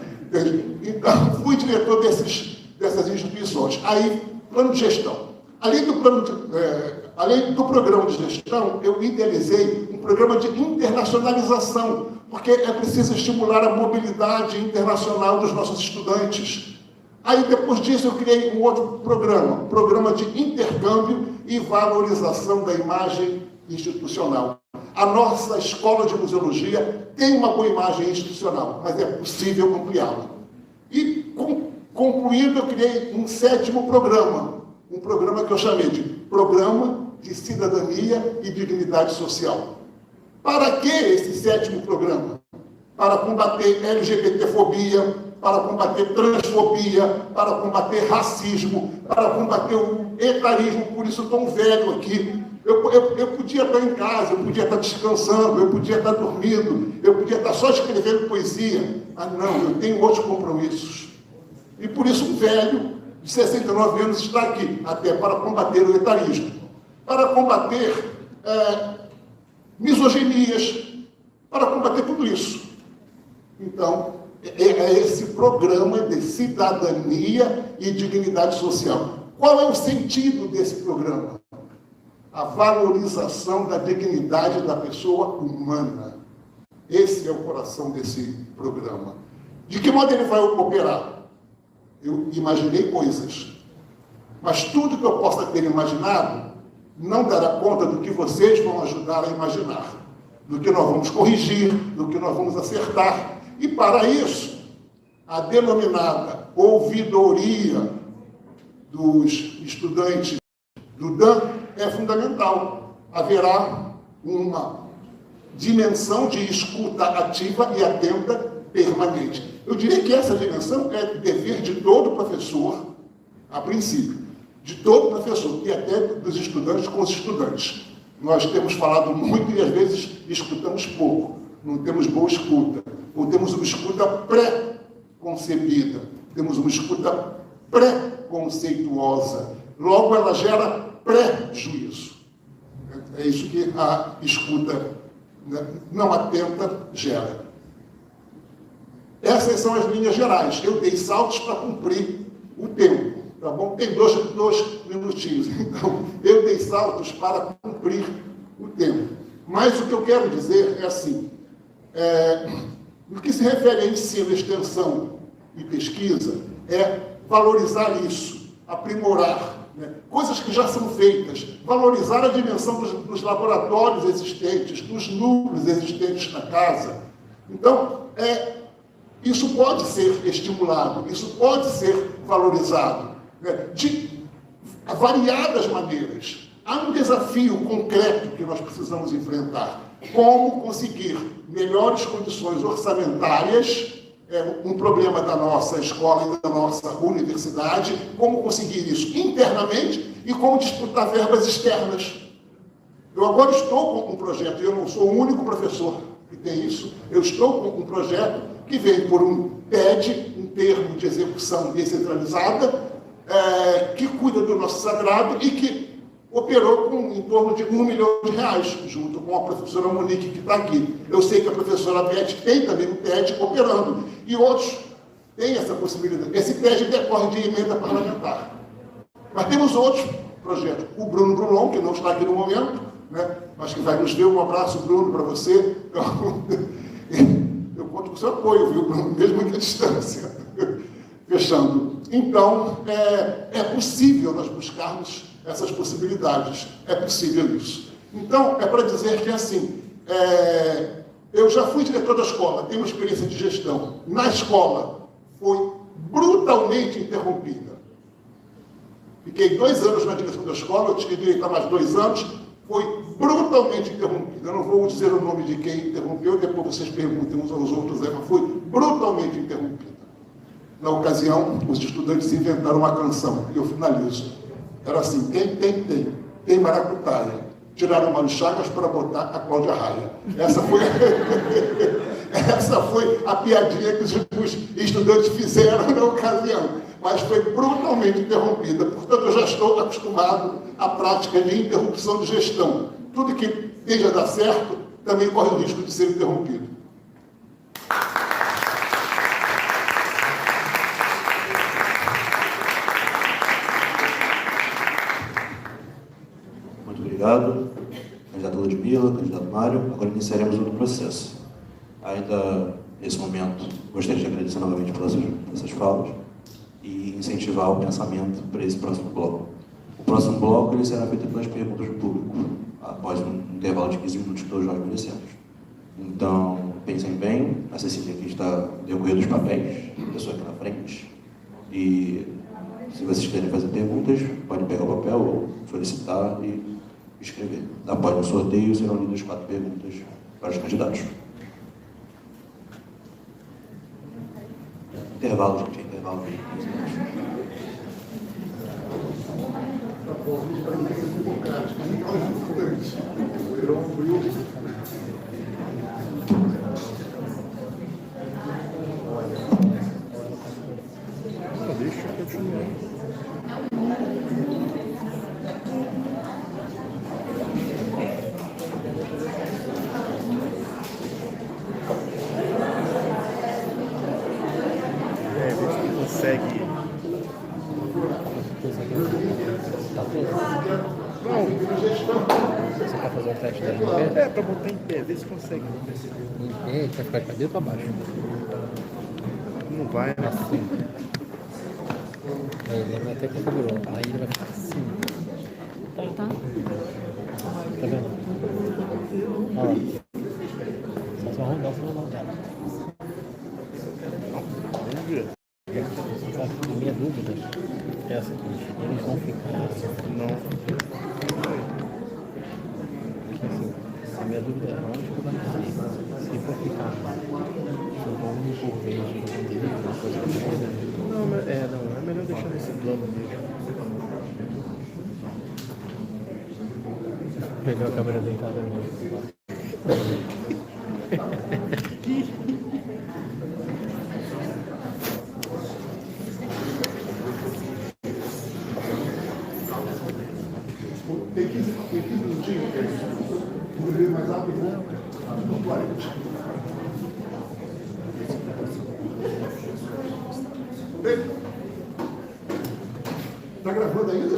Então, fui diretor dessas instituições. Aí, plano de gestão. Além do programa de gestão, eu idealizei um programa de internacionalização, porque é preciso estimular a mobilidade internacional dos nossos estudantes. Aí, depois disso, eu criei um outro programa de intercâmbio e valorização da imagem institucional. A nossa escola de museologia tem uma boa imagem institucional, mas é possível ampliá-la. E, concluindo, eu criei um 7º programa, um programa que eu chamei de Programa de Cidadania e Dignidade Social. Para que esse 7º programa? Para combater LGBTfobia, para combater transfobia, para combater racismo, para combater o etarismo, por isso tão velho aqui. Eu podia estar em casa, eu podia estar descansando, eu podia estar dormindo, eu podia estar só escrevendo poesia. Ah, não, eu tenho outros compromissos. E por isso um velho de 69 anos está aqui, até para combater o etarismo, para combater misoginias, para combater tudo isso. Então, é esse programa de cidadania e dignidade social. Qual é o sentido desse programa? A valorização da dignidade da pessoa humana. Esse é o coração desse programa. De que modo ele vai operar? Eu imaginei coisas, mas tudo que eu possa ter imaginado não dará conta do que vocês vão ajudar a imaginar, do que nós vamos corrigir, do que nós vamos acertar. E para isso, a denominada ouvidoria dos estudantes do DAM é fundamental. Haverá uma dimensão de escuta ativa e atenta permanente. Eu diria que essa dimensão é dever de todo professor, a princípio, de todo professor, e até dos estudantes com os estudantes. Nós temos falado muito e às vezes escutamos pouco, não temos boa escuta, ou temos uma escuta pré-concebida, temos uma escuta pré-conceituosa, logo ela gera pré-juízo. É isso que a escuta não atenta gera. Essas são as linhas gerais. Eu dei saltos para cumprir o tempo, tá bom? Tem dois minutinhos. Então, eu dei saltos para cumprir o tempo. Mas o que eu quero dizer é assim, no que se refere a ensino, extensão e pesquisa, é valorizar isso, aprimorar, né? Coisas que já são feitas, valorizar a dimensão dos laboratórios existentes, dos núcleos existentes na casa. Então, isso pode ser estimulado, isso pode ser valorizado, né? De variadas maneiras. Há um desafio concreto que nós precisamos enfrentar. Como conseguir melhores condições orçamentárias um problema da nossa escola e da nossa universidade, como conseguir isso internamente e como disputar verbas externas. Eu agora estou com um projeto, eu não sou o único professor que tem isso, eu estou com um projeto que vem por um TED, um termo de execução descentralizada, que cuida do nosso sagrado e que operou com em torno de R$1 milhão, junto com a professora Monique, que está aqui. Eu sei que a professora Beth tem também um TED operando, e outros têm essa possibilidade. Esse TED decorre de emenda parlamentar. Mas temos outros projetos. O Bruno Brulon, que não está aqui no momento, né, mas que vai nos ver. Um abraço, Bruno, para você. Eu conto com o seu apoio, viu, Bruno, mesmo que à distância. Fechando. Então, é possível nós buscarmos essas possibilidades. É possível isso. Então, é para dizer que, assim, eu já fui diretor da escola, tenho uma experiência de gestão. Na escola, foi brutalmente interrompida. Fiquei 2 anos na direção da escola, eu tinha direito a mais 2 anos, foi brutalmente interrompida. Eu não vou dizer o nome de quem interrompeu, depois vocês perguntem uns aos outros, mas foi brutalmente interrompida. Na ocasião, os estudantes inventaram uma canção, e eu finalizo. Era assim: tem maracutaia. Tiraram o Mário Chagas para botar a Cláudia Raia. Essa foi a piadinha que os estudantes fizeram na ocasião, mas foi brutalmente interrompida. Portanto, eu já estou acostumado à prática de interrupção de gestão. Tudo que esteja a dar certo também corre o risco de ser interrompido. Muito obrigado. Candidato Ludmila, candidato Mário. Agora iniciaremos outro processo. Ainda, nesse momento, gostaria de agradecer novamente pelas essas falas e incentivar o pensamento para esse próximo bloco. O próximo bloco ele será feito pelas perguntas do público, após um intervalo de 15 minutos que todos nós merecemos. Então, pensem bem, a Cecília aqui está decorrendo os papéis, a pessoa aqui na frente, e se vocês quiserem fazer perguntas, podem pegar o papel ou solicitar e escrever. Após o sorteio, serão lidas 4 perguntas para os candidatos. Intervalo, gente, intervalo de 15 minutos. Deixa eu continuar. Consegue. Não. Você quer fazer o teste da em pé? Pra botar em pé, vê se consegue. Em pé, vai ficar de cabeça ou para baixo? Não vai, né? Assim. Aí ele vai até configurou. Aí ele vai ficar assim. Tá vendo? Olha lá. Só rondar o celular dela. Vamos ver. A minha dúvida é a seguinte: eles vão ficar. Não. A minha dúvida é onde que vai ser. Se for ficar um por vez, uma coisa assim. Não, mas não, é melhor deixar nesse plano mesmo. Pegou a câmera deitada mesmo. Tem 15 minutinhos, o vídeo mais rápido, não pode. Está gravando ainda?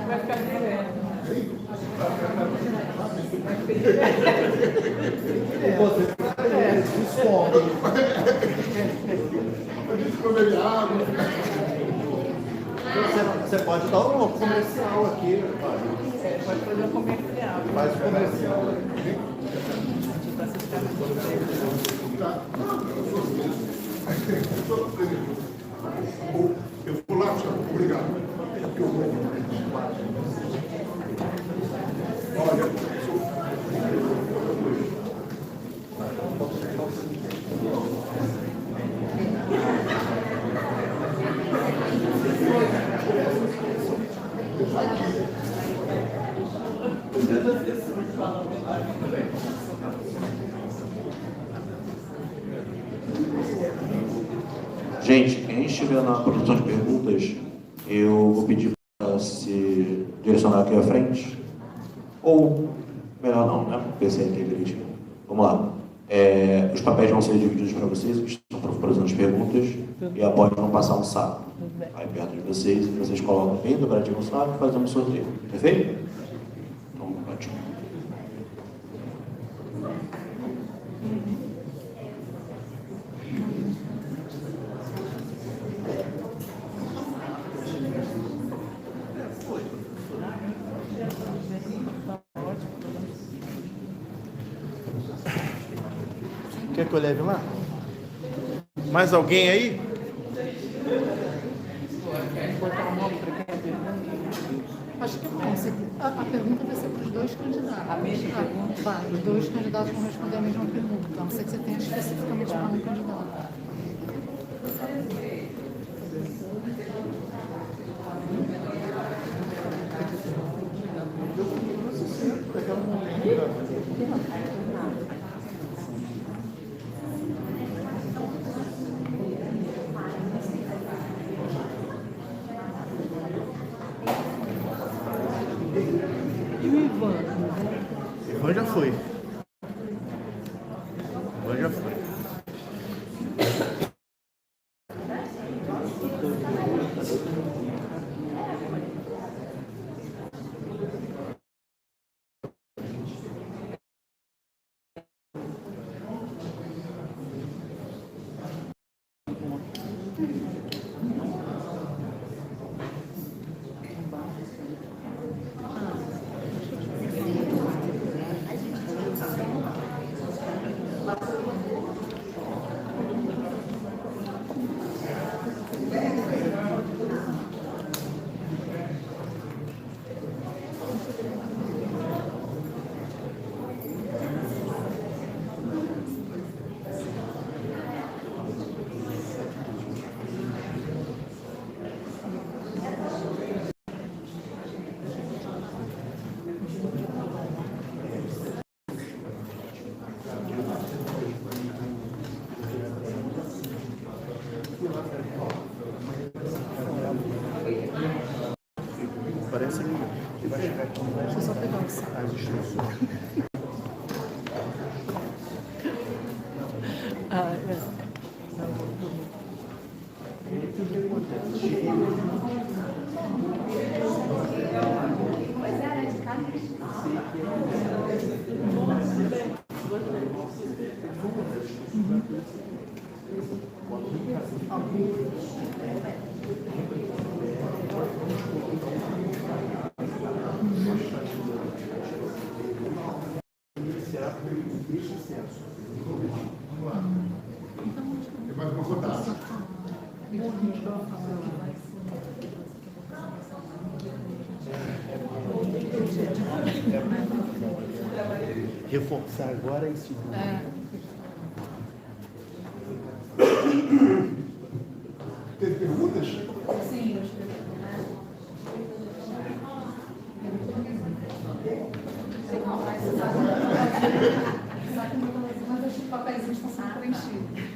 Vai ficar direto. Ficou meio água. Você pode dar um comercial aqui, Pode fazer um comercial. faz o comercial aqui. Eu vou lá, obrigado. Olha, Gente, quem estiver na produção de perguntas, eu vou pedir para se direcionar aqui à frente. Ou, melhor não, né? Pensei aqui direitinho. Vamos lá. Os papéis vão ser divididos para vocês, que estão para a produção de perguntas, e após vão passar um saco aí perto de vocês, e vocês colocam bem dobradinho no saco e fazemos um sorteio. Perfeito? Então, ótimo. Quer que eu leve lá? Mais alguém aí? Acho que não. A pergunta vai ser para os dois candidatos. A mesma pergunta? Vai, os dois candidatos vão responder a mesma pergunta. A não ser que você tenha especificamente para um candidato. Ivan já foi. Ivan já foi. Parece que vai chegar aqui. Deixa eu só pegar o saco. As instruções. Tem mais uma rodada. Reforçar agora em segundo. Teve perguntas? Sim, mas os papéis estão sendo preenchidos.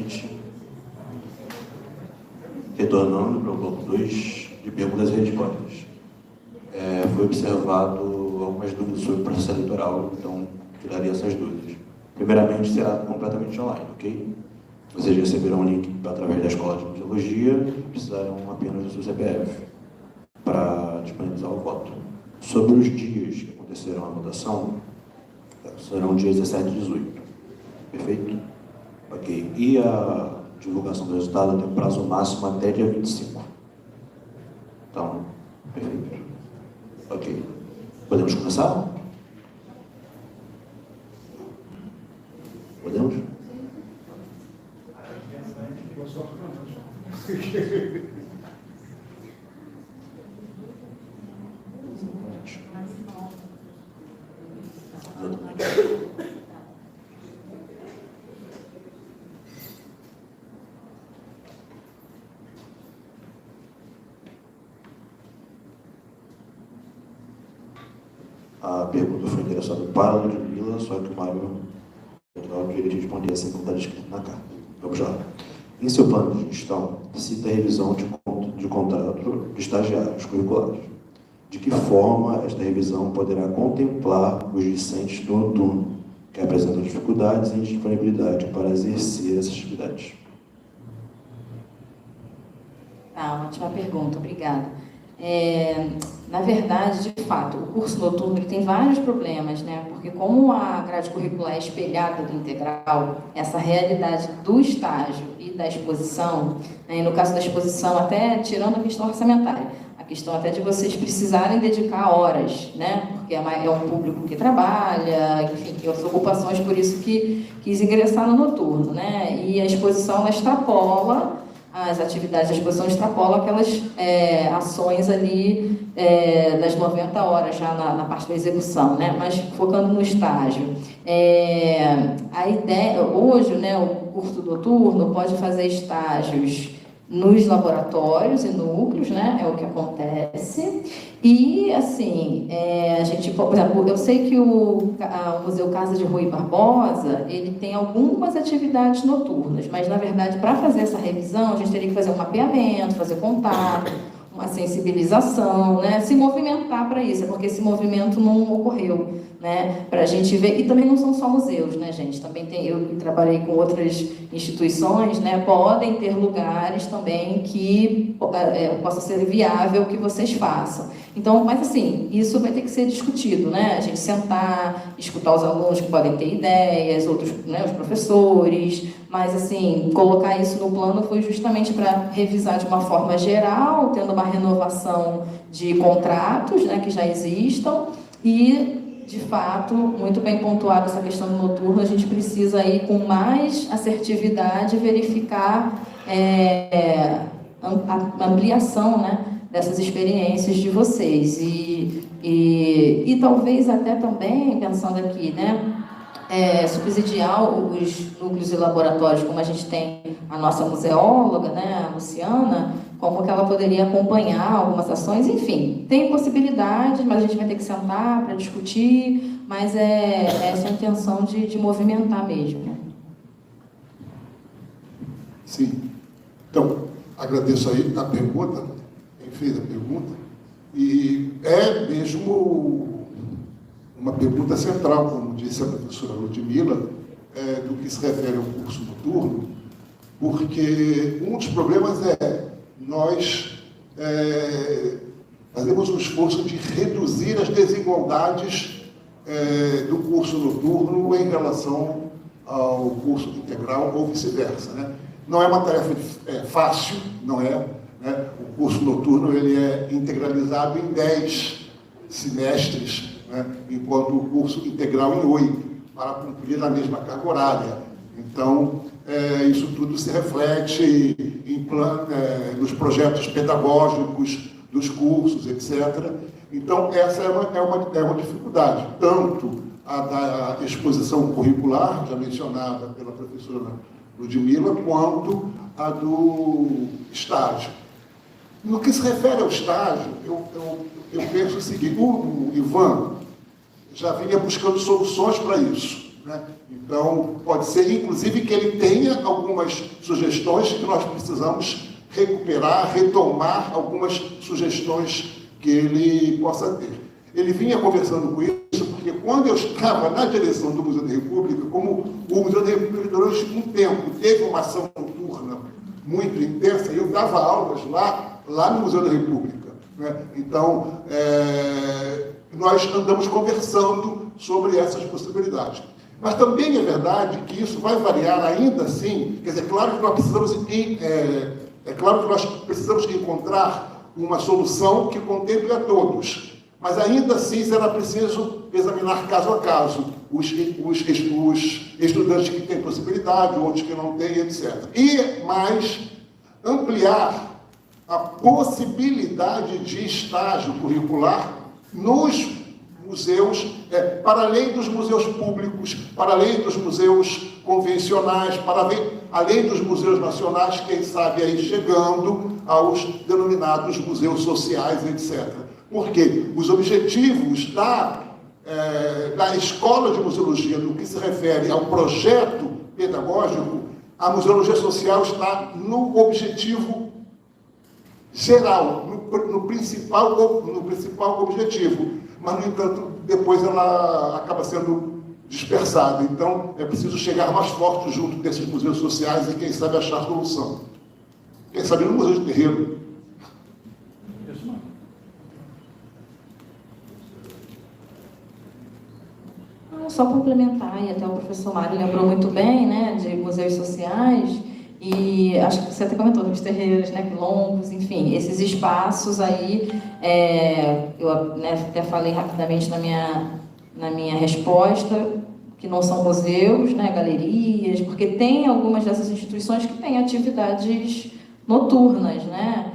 novamente. Retornando para o bloco 2 de perguntas e respostas. Foi observado algumas dúvidas sobre o processo eleitoral, então tiraria essas dúvidas. Primeiramente, será completamente online, ok? Vocês receberão um link através da Escola de Museologia e precisarão apenas do seu CPF para disponibilizar o voto. Sobre os dias que acontecerão a votação, serão dias 17 e 18. Perfeito? Ok. E a divulgação do resultado tem um prazo máximo até dia 25. Então, perfeito. Ok. Podemos começar? Podemos? A pergunta foi endereçada para a Ludmila, só que o Mário queria responder assim como está descrito na carta. Vamos lá. Em seu plano de gestão, cita a revisão de contrato de estagiários curriculares. De que forma esta revisão poderá contemplar os discentes do noturno, que apresentam dificuldades e indisponibilidade para exercer essas atividades? Ótima pergunta, obrigada. Na verdade, de fato, o curso noturno ele tem vários problemas, né? Porque como a grade curricular é espelhada do integral, essa realidade do estágio e da exposição, né? E no caso da exposição, até tirando a questão orçamentária, a questão até de vocês precisarem dedicar horas, né? Porque é um público que trabalha, enfim, tem outras ocupações, por isso que quis ingressar no noturno, né? E a exposição, ela extrapola as atividades da exposição, extrapola aquelas ações ali das 90 horas já na parte da execução, né? Mas focando no estágio. A ideia, hoje, né, o curso noturno pode fazer estágios nos laboratórios e núcleos, né? É o que acontece. E, assim, a gente, por exemplo, eu sei que o Museu Casa de Rui Barbosa, ele tem algumas atividades noturnas, mas, na verdade, para fazer essa revisão, a gente teria que fazer um mapeamento, fazer contato, uma sensibilização, né? Se movimentar para isso, porque esse movimento não ocorreu, né? Para a gente ver, e também não são só museus, né, gente? Também tem, eu trabalhei com outras instituições, né? Podem ter lugares também que possa ser viável que vocês façam. Então, mas assim, isso vai ter que ser discutido, né? A gente sentar, escutar os alunos que podem ter ideias, outros, né, os professores, mas assim, colocar isso no plano foi justamente para revisar de uma forma geral, tendo uma renovação de contratos, né, que já existam, e, de fato, muito bem pontuado essa questão do noturno, a gente precisa aí, com mais assertividade, verificar a ampliação, né, dessas experiências de vocês. E talvez até também, pensando aqui, né, subsidiar os núcleos e laboratórios, como a gente tem a nossa museóloga, né, a Luciana, como que ela poderia acompanhar algumas ações, enfim, tem possibilidades, mas a gente vai ter que sentar para discutir, mas essa a intenção de movimentar mesmo. Né? Sim. Então, agradeço aí a pergunta, quem fez a pergunta, e é mesmo uma pergunta central, como disse a professora Ludmila, do que se refere ao curso noturno, porque um dos problemas nós fazemos um esforço de reduzir as desigualdades do curso noturno em relação ao curso integral ou vice-versa, né? Não é uma tarefa fácil, não é, né? O curso noturno ele é integralizado em 10 semestres, né? Enquanto o curso integral em 8, para cumprir a mesma carga horária. Então, isso tudo se reflete nos projetos pedagógicos dos cursos, etc. Então, essa é uma dificuldade, tanto a da exposição curricular, já mencionada pela professora Ludmila, quanto a do estágio. No que se refere ao estágio, eu penso o seguinte: o Ivan já vinha buscando soluções para isso. né? Então, pode ser, inclusive, que ele tenha algumas sugestões que nós precisamos recuperar, retomar algumas sugestões que ele possa ter. Ele vinha conversando com isso, porque quando eu estava na direção do Museu da República, como o Museu da República durante um tempo teve uma ação noturna muito intensa, eu dava aulas lá no Museu da República, né? Então, nós andamos conversando sobre essas possibilidades. Mas também é verdade que isso vai variar ainda assim, quer dizer, claro que nós precisamos encontrar uma solução que contemple a todos, mas ainda assim será preciso examinar caso a caso os estudantes que têm possibilidade, outros que não têm, etc. E mais, ampliar a possibilidade de estágio curricular nos museus, para além dos museus públicos, para além dos museus convencionais, além dos museus nacionais, quem sabe aí chegando aos denominados museus sociais, etc. Porque os objetivos da Escola de Museologia, no que se refere ao projeto pedagógico, a museologia social está no objetivo geral, no principal objetivo, mas, no entanto, depois ela acaba sendo dispersada. Então, é preciso chegar mais forte junto desses museus sociais e, quem sabe, achar solução. Quem sabe no Museu de Terreiro. Só complementar, e até o professor Mário lembrou muito bem, né, de museus sociais, e acho que você até comentou dos terreiros, né, quilombos, enfim, esses espaços aí, eu, né, até falei rapidamente na minha resposta, que não são museus, né, galerias, porque tem algumas dessas instituições que têm atividades noturnas, né,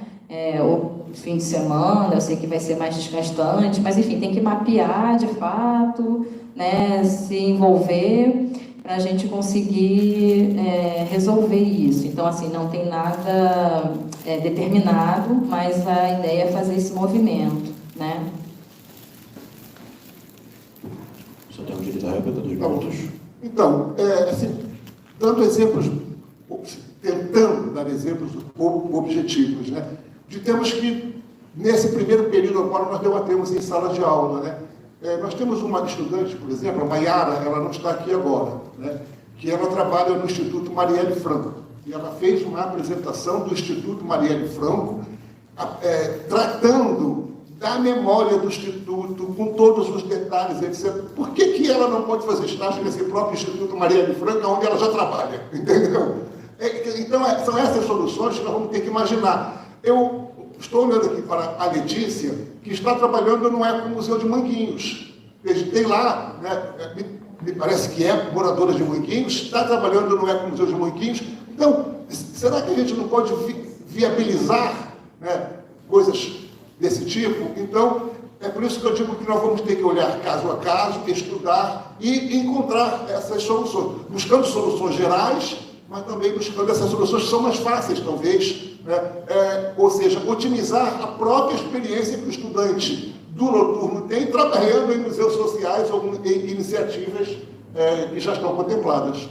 o fim de semana, eu sei que vai ser mais desgastante, mas enfim, tem que mapear de fato, né, se envolver para a gente conseguir resolver isso. Então, assim, não tem nada determinado, mas a ideia é fazer esse movimento, né? Só tem um direito à réplica, 2 minutos. Então, assim, tentando dar exemplos objetivos, né? De temas que, nesse primeiro período agora, nós debatemos em sala de aula, né? Nós temos uma estudante, por exemplo, a Maiara, ela não está aqui agora, né? Que ela trabalha no Instituto Marielle Franco. E ela fez uma apresentação do Instituto Marielle Franco, tratando da memória do Instituto, com todos os detalhes, etc. Por que ela não pode fazer estágio nesse próprio Instituto Marielle Franco, onde ela já trabalha? Entendeu? Então, são essas soluções que nós vamos ter que imaginar. Eu estou olhando aqui para a Letícia, que está trabalhando no Ecomuseu de Manguinhos. Tem lá, né, me parece que é moradora de Manguinhos, está trabalhando no Ecomuseu de Manguinhos. Então, será que a gente não pode viabilizar, né, coisas desse tipo? Então, é por isso que eu digo que nós vamos ter que olhar caso a caso, estudar e encontrar essas soluções. Buscando soluções gerais, mas também buscando essas soluções que são mais fáceis, talvez, né? Ou seja, otimizar a própria experiência que o estudante do noturno tem trabalhando em museus sociais ou em iniciativas que já estão contempladas.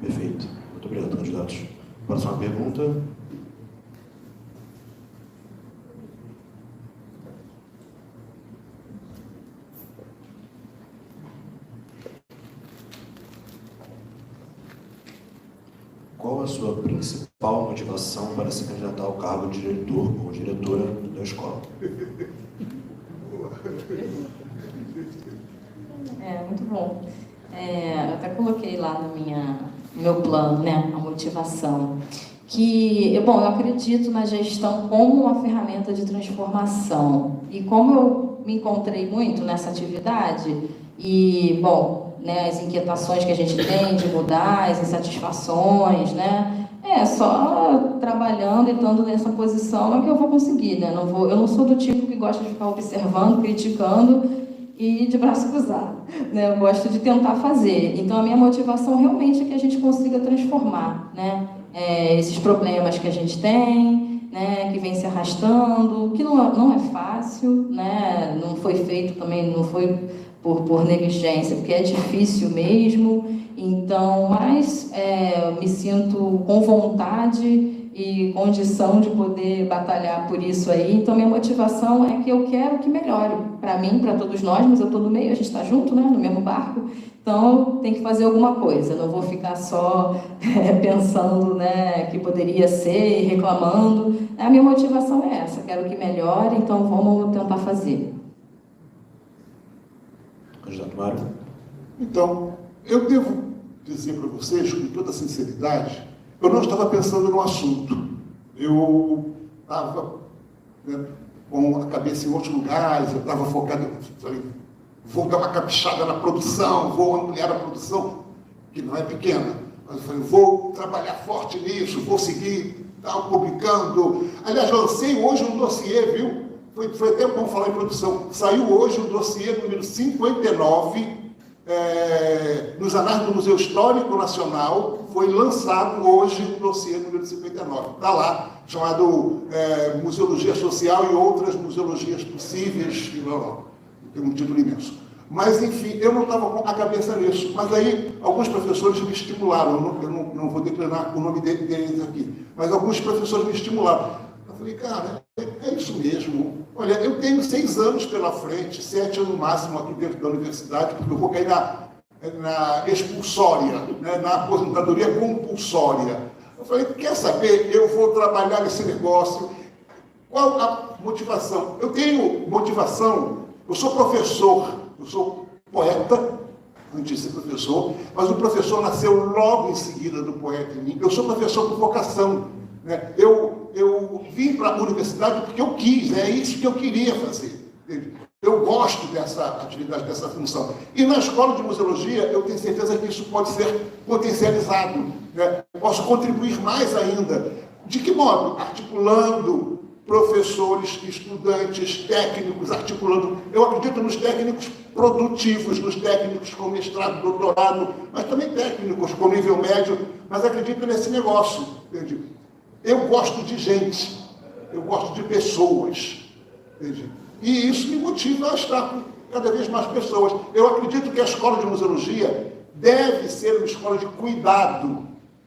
Perfeito. Muito obrigado, candidatos. Próxima pergunta. Qual a sua principal motivação para se candidatar ao cargo de diretor ou diretora da escola? Muito bom. Eu até coloquei lá no meu plano, né, a motivação. Eu acredito na gestão como uma ferramenta de transformação. E como eu me encontrei muito nessa atividade, e, né, as inquietações que a gente tem de mudar, as insatisfações, né? Só trabalhando e estando nessa posição é que eu vou conseguir, né? Eu não sou do tipo que gosta de ficar observando, criticando e de braço cruzado, né? Eu gosto de tentar fazer. Então, a minha motivação realmente é que a gente consiga transformar, né? Esses problemas que a gente tem, né, que vem se arrastando, que não é fácil, né, não foi feito também, não foi por negligência, porque é difícil mesmo. Então, mas me sinto com vontade e condição de poder batalhar por isso aí. Então, minha motivação é que eu quero que melhore para mim, para todos nós, mas eu estou no meio, a gente está junto, né, no mesmo barco, então tem que fazer alguma coisa, não vou ficar só pensando, né, que poderia ser e reclamando. A minha motivação é essa, quero que melhore, então vamos tentar fazer. Candidato Mário. Então, eu devo dizer para vocês, com toda sinceridade, eu não estava pensando no assunto. Eu estava, né, com a cabeça em outros lugares, eu estava focado, falei, vou dar uma caprichada na produção, vou ampliar a produção, que não é pequena, mas eu falei, vou trabalhar forte nisso, vou seguir, publicando. Aliás, lancei hoje um dossiê, viu? Foi até bom falar em produção. Saiu hoje o dossiê número 59, nos anais do Museu Histórico Nacional, foi lançado hoje o dossiê número 59. Está lá, chamado Museologia Social e Outras Museologias Possíveis, tem um título imenso. Mas, enfim, eu não estava com a cabeça nisso. Mas aí, alguns professores me estimularam, eu não vou declinar o nome deles aqui, mas alguns professores me estimularam. Eu falei, cara, é isso mesmo. Olha, eu tenho 6 anos pela frente, 7 no máximo aqui dentro da universidade, porque eu vou cair na expulsória, né, na aposentadoria compulsória. Eu falei, quer saber, eu vou trabalhar nesse negócio. Qual a motivação? Eu tenho motivação, eu sou professor, eu sou poeta, antes de ser professor, mas o professor nasceu logo em seguida do poeta em mim. Eu sou professor por vocação, né? Eu vim para a universidade porque eu quis, é isso que eu queria fazer. Entende? Eu gosto dessa atividade, dessa função. E na escola de museologia, eu tenho certeza que isso pode ser potencializado, né? Posso contribuir mais ainda. De que modo? Articulando professores, estudantes, técnicos, articulando. Eu acredito nos técnicos produtivos, nos técnicos com mestrado, doutorado, mas também técnicos com nível médio, mas acredito nesse negócio. Entende? Eu gosto de gente, eu gosto de pessoas. Entende? E isso me motiva a estar com cada vez mais pessoas. Eu acredito que a escola de museologia deve ser uma escola de cuidado,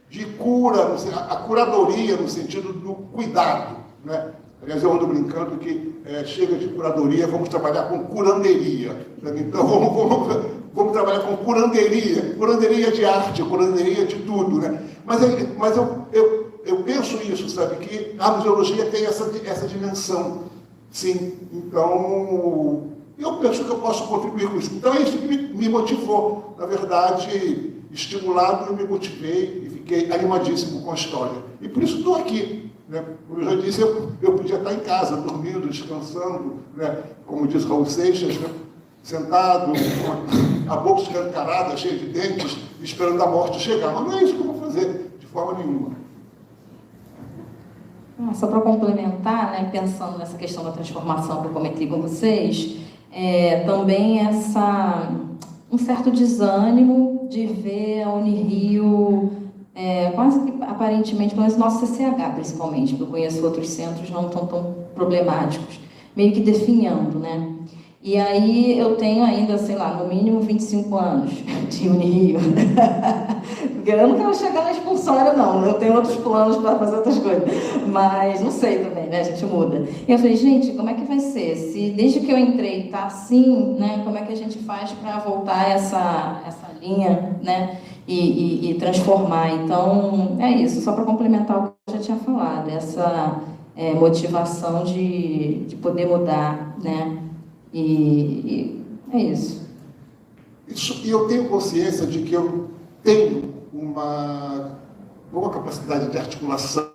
de cura, a curadoria no sentido do cuidado, né? Aliás, eu ando brincando que chega de curadoria, vamos trabalhar com curanderia. Então, vamos trabalhar com curanderia de arte, curanderia de tudo, né? Mas eu penso isso, sabe, que a museologia tem essa dimensão. Sim, então, eu penso que eu posso contribuir com isso. Então, é isso que me motivou. Na verdade, estimulado, eu me motivei e fiquei animadíssimo com a história. E por isso estou aqui. Né? Como eu já disse, eu podia estar em casa, dormindo, descansando, né? Como diz Raul Seixas, né? Sentado, com a boca escancarada, cheia de dentes, esperando a morte chegar. Mas não é isso que eu vou fazer, de forma nenhuma. Só para complementar, né, pensando nessa questão da transformação que eu comentei com vocês, também um certo desânimo de ver a Unirio quase que aparentemente, pelo menos nosso CCH principalmente, porque eu conheço outros centros não tão problemáticos, meio que definhando, né? E aí eu tenho ainda, sei lá, no mínimo 25 anos de Unirio. Porque eu não quero chegar na expulsória, não. Eu tenho outros planos para fazer outras coisas. Mas não sei também, né? A gente muda. E eu falei, gente, como é que vai ser? Se desde que eu entrei tá assim, né? Como é que a gente faz para voltar essa linha, né? E transformar. Então, é isso. Só para complementar o que eu já tinha falado. Essa motivação de poder mudar, né? E é isso. E eu tenho consciência de que eu tenho uma boa capacidade de articulação,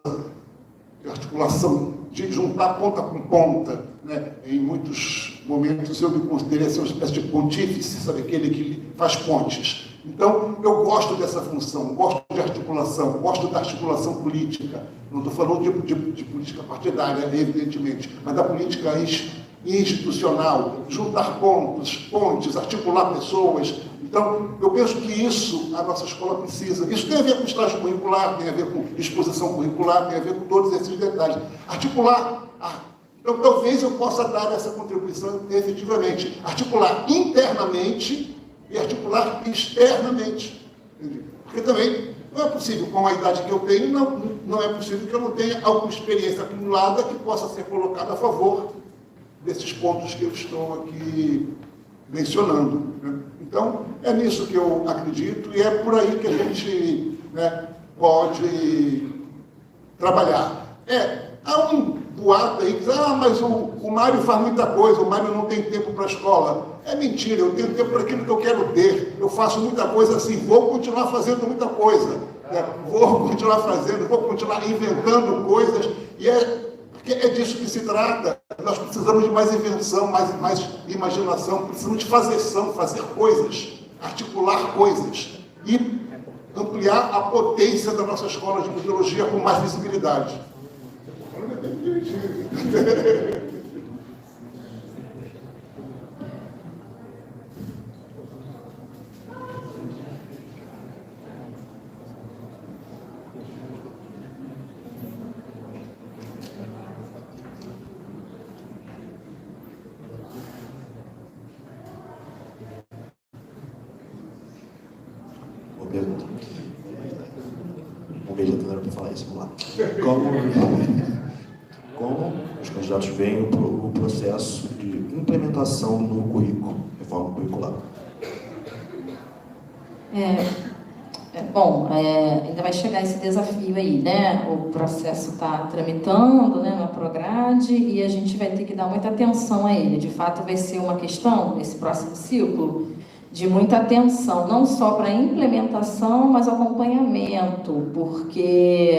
de juntar ponta com ponta, né? Em muitos momentos eu me considerei ser uma espécie de pontífice, sabe, aquele que faz pontes. Então, eu gosto dessa função, gosto de articulação, gosto da articulação política. Não estou falando de política partidária, evidentemente, mas da política e institucional, juntar pontes, articular pessoas. Então, eu penso que isso a nossa escola precisa. Isso tem a ver com estágio curricular, tem a ver com exposição curricular, tem a ver com todos esses detalhes. Articular. Então, talvez eu possa dar essa contribuição efetivamente. Articular internamente e articular externamente. Porque também não é possível, com a idade que eu tenho, não é possível que eu não tenha alguma experiência acumulada que possa ser colocada a favor desses pontos que eu estou aqui mencionando. Né? Então, é nisso que eu acredito e é por aí que a gente, né, pode trabalhar. Há um boato aí que diz, mas o Mário faz muita coisa, o Mário não tem tempo para a escola. É mentira, eu tenho tempo para aquilo que eu quero ter. Eu faço muita coisa assim, vou continuar fazendo muita coisa. Né? Vou continuar fazendo, vou continuar inventando coisas. E porque é disso que se trata. Nós precisamos de mais invenção, mais imaginação, precisamos de fazer coisas, articular coisas e ampliar a potência da nossa escola de museologia com mais visibilidade. Boa pergunta. Vamos ver, já não era para falar isso, vamos lá. Como os candidatos veem o processo de implementação no currículo, reforma curricular? Bom, ainda vai chegar esse desafio aí, né? O processo está tramitando, né, na Prograde, e a gente vai ter que dar muita atenção a ele. De fato, vai ser uma questão, nesse próximo ciclo, de muita atenção, não só para a implementação, mas acompanhamento, porque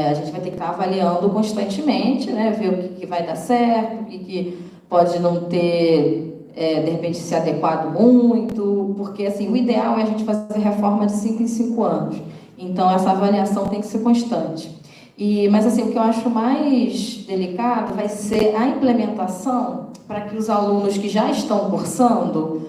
a gente vai ter que estar avaliando constantemente, né, ver o que vai dar certo, o que pode não ter, de repente, se adequado muito, porque assim, o ideal é a gente fazer reforma de 5 em 5 anos. Então, essa avaliação tem que ser constante. Mas assim, o que eu acho mais delicado vai ser a implementação para que os alunos que já estão cursando,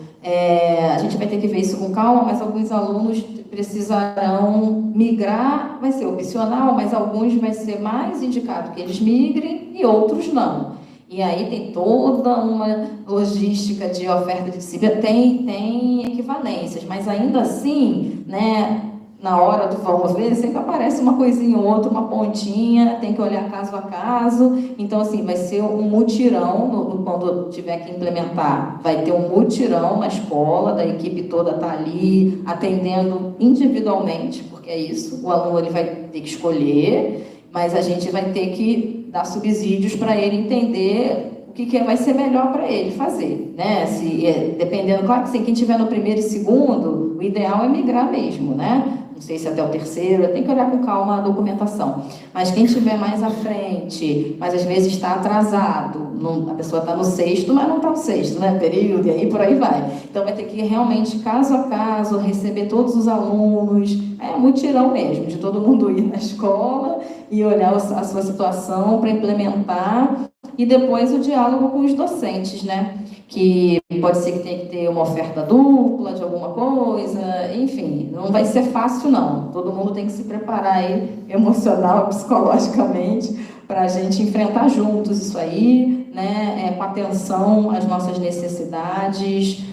a gente vai ter que ver isso com calma, mas alguns alunos precisarão migrar, vai ser opcional, mas alguns vai ser mais indicado que eles migrem e outros não. E aí tem toda uma logística de oferta de disciplina, tem equivalências, mas ainda assim, né, na hora do vamos ver, sempre aparece uma coisinha ou outra, uma pontinha, tem que olhar caso a caso. Então, assim, vai ser um mutirão, quando tiver que implementar, vai ter um mutirão na escola, da equipe toda tá ali, atendendo individualmente, porque é isso, o aluno ele vai ter que escolher, mas a gente vai ter que dar subsídios para ele entender o que vai ser melhor para ele fazer, né? Dependendo, claro que sim, quem estiver no primeiro e segundo, o ideal é migrar mesmo, né? Não sei se até o terceiro, tem que olhar com calma a documentação. Mas quem estiver mais à frente, mas às vezes está atrasado, a pessoa está no sexto, mas não está no sexto, né? Período, e aí por aí vai. Então vai ter que realmente, caso a caso, receber todos os alunos, mutirão mesmo, de todo mundo ir na escola e olhar a sua situação para implementar, e depois o diálogo com os docentes, né? Que pode ser que tenha que ter uma oferta dupla de alguma coisa, enfim, não vai ser fácil não, todo mundo tem que se preparar aí, emocional, psicologicamente, para a gente enfrentar juntos isso aí, né, com atenção às nossas necessidades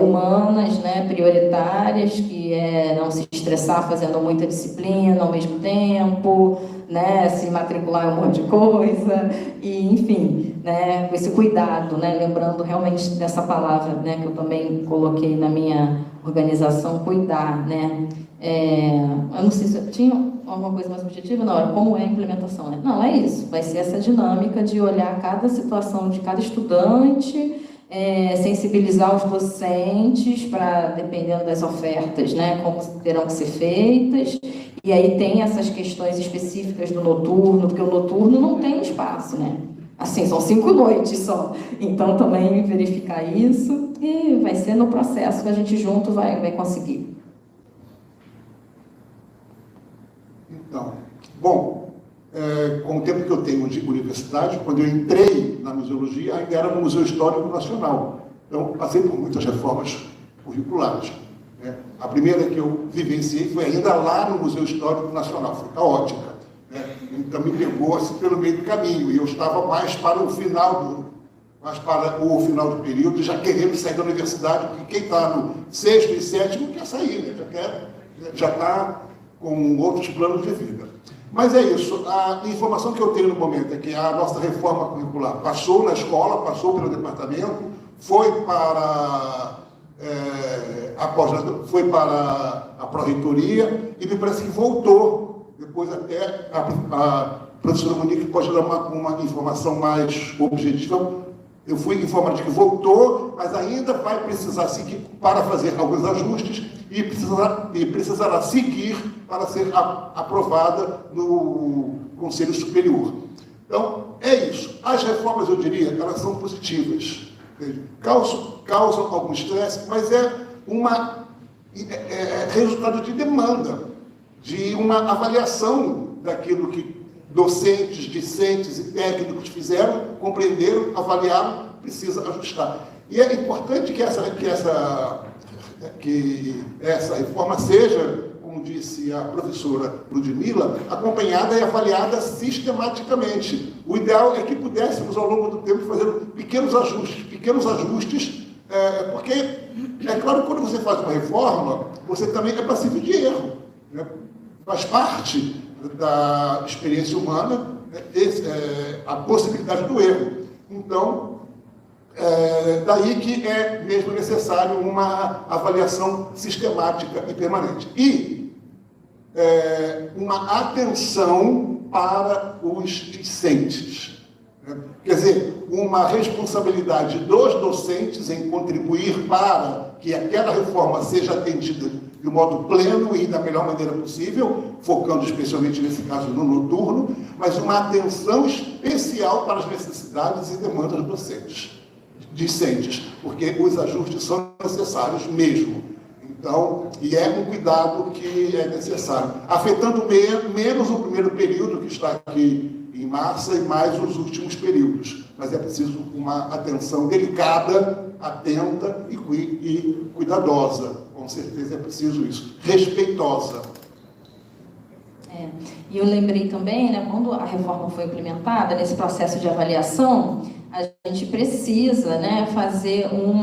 humanas, né, prioritárias, que não se estressar fazendo muita disciplina ao mesmo tempo, né, se matricular um monte de coisa, e enfim, né, com esse cuidado, né, lembrando realmente dessa palavra, né, que eu também coloquei na minha organização, cuidar, né. Eu não sei se eu tinha alguma coisa mais objetiva, não, como é a implementação, né? Não, é isso, vai ser essa dinâmica de olhar cada situação de cada estudante, sensibilizar os docentes para, dependendo das ofertas, né, como terão que ser feitas, e aí tem essas questões específicas do noturno, porque o noturno não tem espaço, né? Assim, são 5 noites só, então também verificar isso, e vai ser no processo que a gente junto vai conseguir. Então, bom, com o tempo que eu tenho de universidade, quando eu entrei na museologia, ainda era no Museu Histórico Nacional. Então, passei por muitas reformas curriculares. Né? A primeira que eu vivenciei foi ainda lá no Museu Histórico Nacional, foi caótica. Né? Então, me pegou assim, pelo meio do caminho, e eu estava mais para o final do período, já querendo sair da universidade, porque quem está no 6º e 7º quer sair, né? Já está com outros planos de vida. Mas é isso, a informação que eu tenho no momento é que a nossa reforma curricular passou na escola, passou pelo departamento, foi para a pró-reitoria e me parece que voltou, depois até a professora Monique pode dar uma informação mais objetiva. Eu fui informado de que voltou, mas ainda vai precisar seguir para fazer alguns ajustes e precisará seguir para ser aprovada no Conselho Superior. Então, é isso. As reformas, eu diria, elas são positivas. Causam algum estresse, mas é resultado de demanda, de uma avaliação daquilo que docentes, discentes e técnicos fizeram, compreenderam, avaliaram, precisa ajustar. E é importante que essa reforma seja, como disse a professora Ludmila, acompanhada e avaliada sistematicamente. O ideal é que pudéssemos, ao longo do tempo, fazer pequenos ajustes, porque, é claro que quando você faz uma reforma, você também é passível de erro, né? Faz parte da experiência humana, né? A possibilidade do erro. Então, daí que é mesmo necessário uma avaliação sistemática e permanente. E uma atenção para os discentes. Né? Quer dizer, uma responsabilidade dos docentes em contribuir para que aquela reforma seja atendida de um modo pleno e da melhor maneira possível, focando especialmente nesse caso no noturno, mas uma atenção especial para as necessidades e demandas discentes, porque os ajustes são necessários mesmo. Então, e é um cuidado que é necessário, afetando menos o primeiro período, que está aqui em março, e mais os últimos períodos. Mas é preciso uma atenção delicada, atenta e cuidadosa. Com certeza é preciso isso. Respeitosa. E eu lembrei também, né, quando a reforma foi implementada, nesse processo de avaliação, a gente precisa, né, fazer o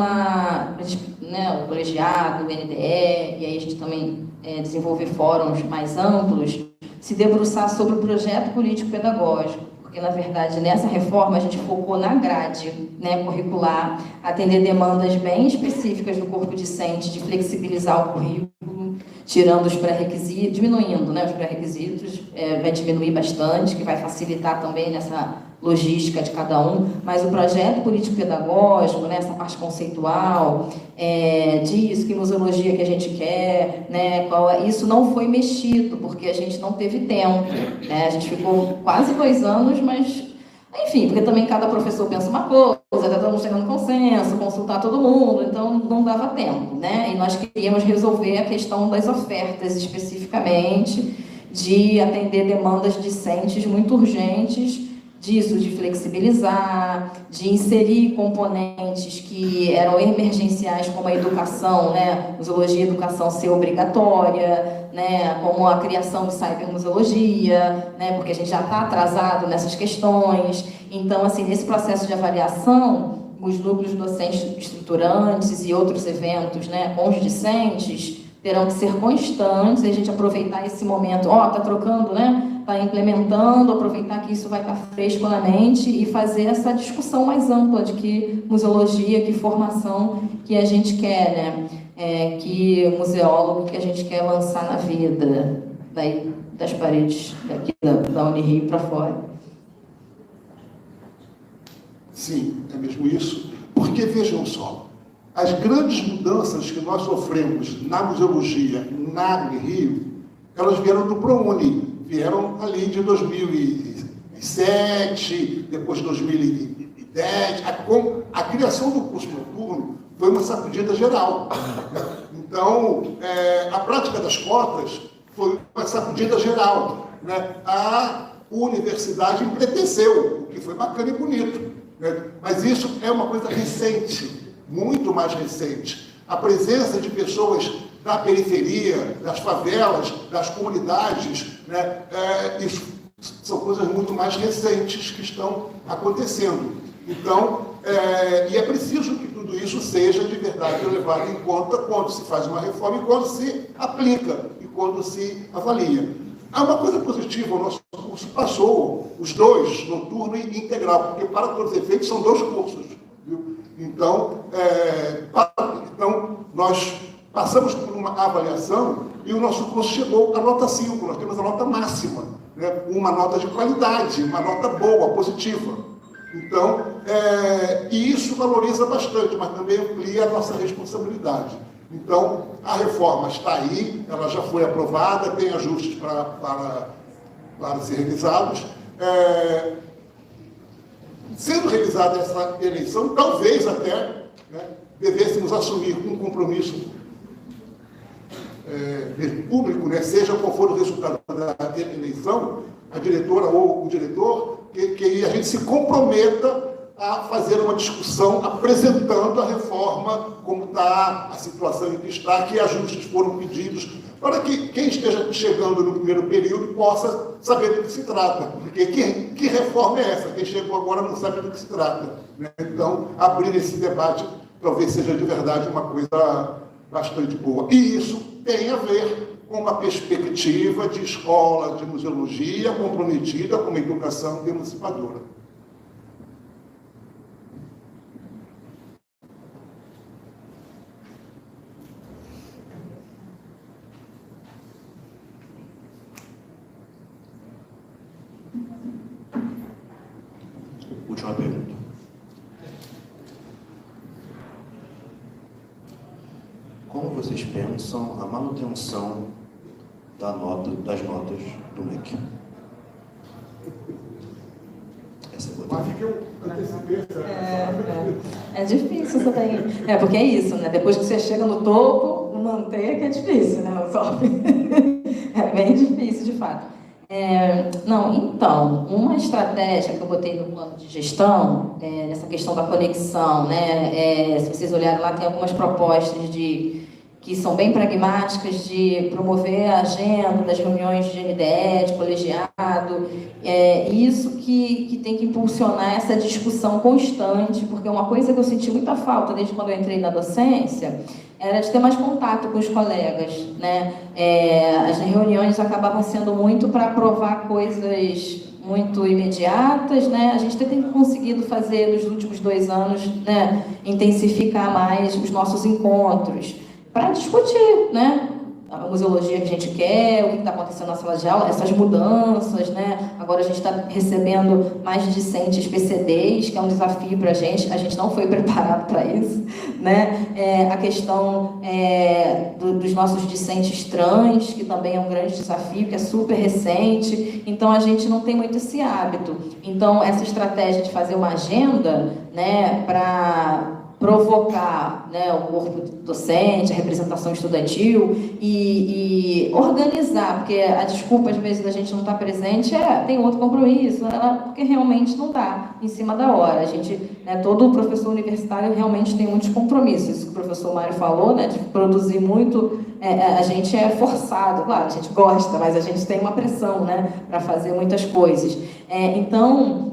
colegiado, o NDE, e aí a gente também desenvolver fóruns mais amplos, se debruçar sobre o projeto político-pedagógico, porque, na verdade, nessa reforma a gente focou na grade, né, curricular, atender demandas bem específicas do corpo discente, de flexibilizar o currículo, tirando os pré-requisitos, diminuindo, né, os pré-requisitos, vai diminuir bastante, que vai facilitar também nessa logística de cada um, mas o projeto político-pedagógico, né, essa parte conceitual, diz que museologia que a gente quer, né, isso não foi mexido, porque a gente não teve tempo, né, a gente ficou quase 2 anos, mas, enfim, porque também cada professor pensa uma coisa, já estamos chegando no consenso, consultar todo mundo, então não dava tempo, né, e nós queríamos resolver a questão das ofertas especificamente, de atender demandas discentes muito urgentes, disso, de flexibilizar, de inserir componentes que eram emergenciais, como a educação, né, museologia e educação ser obrigatória, né, como a criação de cybermuseologia, né, porque a gente já está atrasado nessas questões. Então, assim, nesse processo de avaliação, os núcleos docentes estruturantes e outros eventos, né, com os discentes, terão que ser constantes, e a gente aproveitar esse momento, está trocando, né? Está implementando, aproveitar que isso vai estar fresco na mente e fazer essa discussão mais ampla de que museologia, que formação que a gente quer, né? Que museólogo que a gente quer lançar na vida, daí das paredes daqui da Unirio para fora. Sim, é mesmo isso. Porque, vejam só, as grandes mudanças que nós sofremos na museologia, na Unirio, elas vieram do ProUni. Vieram ali de 2007, depois de 2010. A criação do curso noturno foi uma sacudida geral. Então, a prática das cotas foi uma sacudida geral, né? universidade empreteceu, o que foi bacana e bonito, né? Mas isso é uma coisa recente, muito mais recente. A presença de pessoas da periferia, das favelas, das comunidades, né? Isso são coisas muito mais recentes que estão acontecendo. Então, e é preciso que tudo isso seja de verdade levado em conta quando se faz uma reforma e quando se aplica e quando se avalia. Há uma coisa positiva, o nosso curso passou os dois, noturno e integral, porque para todos os efeitos são 2 cursos. Viu? Então, nós passamos por uma avaliação e o nosso curso chegou à nota 5, nós temos a nota máxima, né? Uma nota de qualidade, uma nota boa, positiva. Então, e isso valoriza bastante, mas também amplia a nossa responsabilidade. Então, a reforma está aí, ela já foi aprovada, tem ajustes para ser revisados. Sendo revisada essa eleição, talvez até, né, devêssemos assumir um compromisso público, né, seja qual for o resultado da eleição, a diretora ou o diretor, que a gente se comprometa a fazer uma discussão apresentando a reforma, como está, a situação em que está, que ajustes foram pedidos, para que quem esteja chegando no primeiro período possa saber do que se trata. Porque que reforma é essa? Quem chegou agora não sabe do que se trata, né? Então, abrir esse debate talvez seja de verdade uma coisa bastante boa. E isso tem a ver com uma perspectiva de escola de museologia comprometida com uma educação emancipadora. Última pergunta. Como vocês pensam a manutenção das notas do MEC? Essa é boa. Acho que eu antecipei essa. É difícil também. Porque é isso, né? Depois que você chega no topo, manter que é difícil, né? É bem difícil, de fato. Então, uma estratégia que eu botei no plano de gestão, nessa questão da conexão, né? Se vocês olharem lá, tem algumas propostas que são bem pragmáticas de promover a agenda das reuniões de GNDE, de colegiado, isso que tem que impulsionar essa discussão constante, porque uma coisa que eu senti muita falta desde quando eu entrei na docência era de ter mais contato com os colegas, né? As reuniões acabavam sendo muito para aprovar coisas muito imediatas, né? A gente tem conseguido fazer nos últimos 2 anos, né, intensificar mais os nossos encontros para discutir, né, a museologia que a gente quer, o que está acontecendo na sala de aula, essas mudanças, né? Agora a gente está recebendo mais discentes PCDs, que é um desafio para a gente não foi preparado para isso, né? A questão dos nossos discentes trans, que também é um grande desafio, que é super recente, então a gente não tem muito esse hábito. Então, essa estratégia de fazer uma agenda, né, para provocar, né, o corpo docente, a representação estudantil e organizar, porque a desculpa às vezes da gente não estar presente tem outro compromisso, porque realmente não está em cima da hora. A gente, né, todo professor universitário realmente tem muitos compromissos. Isso que o professor Mário falou, né, de produzir muito, a gente é forçado, claro, a gente gosta, mas a gente tem uma pressão, né, para fazer muitas coisas. Então,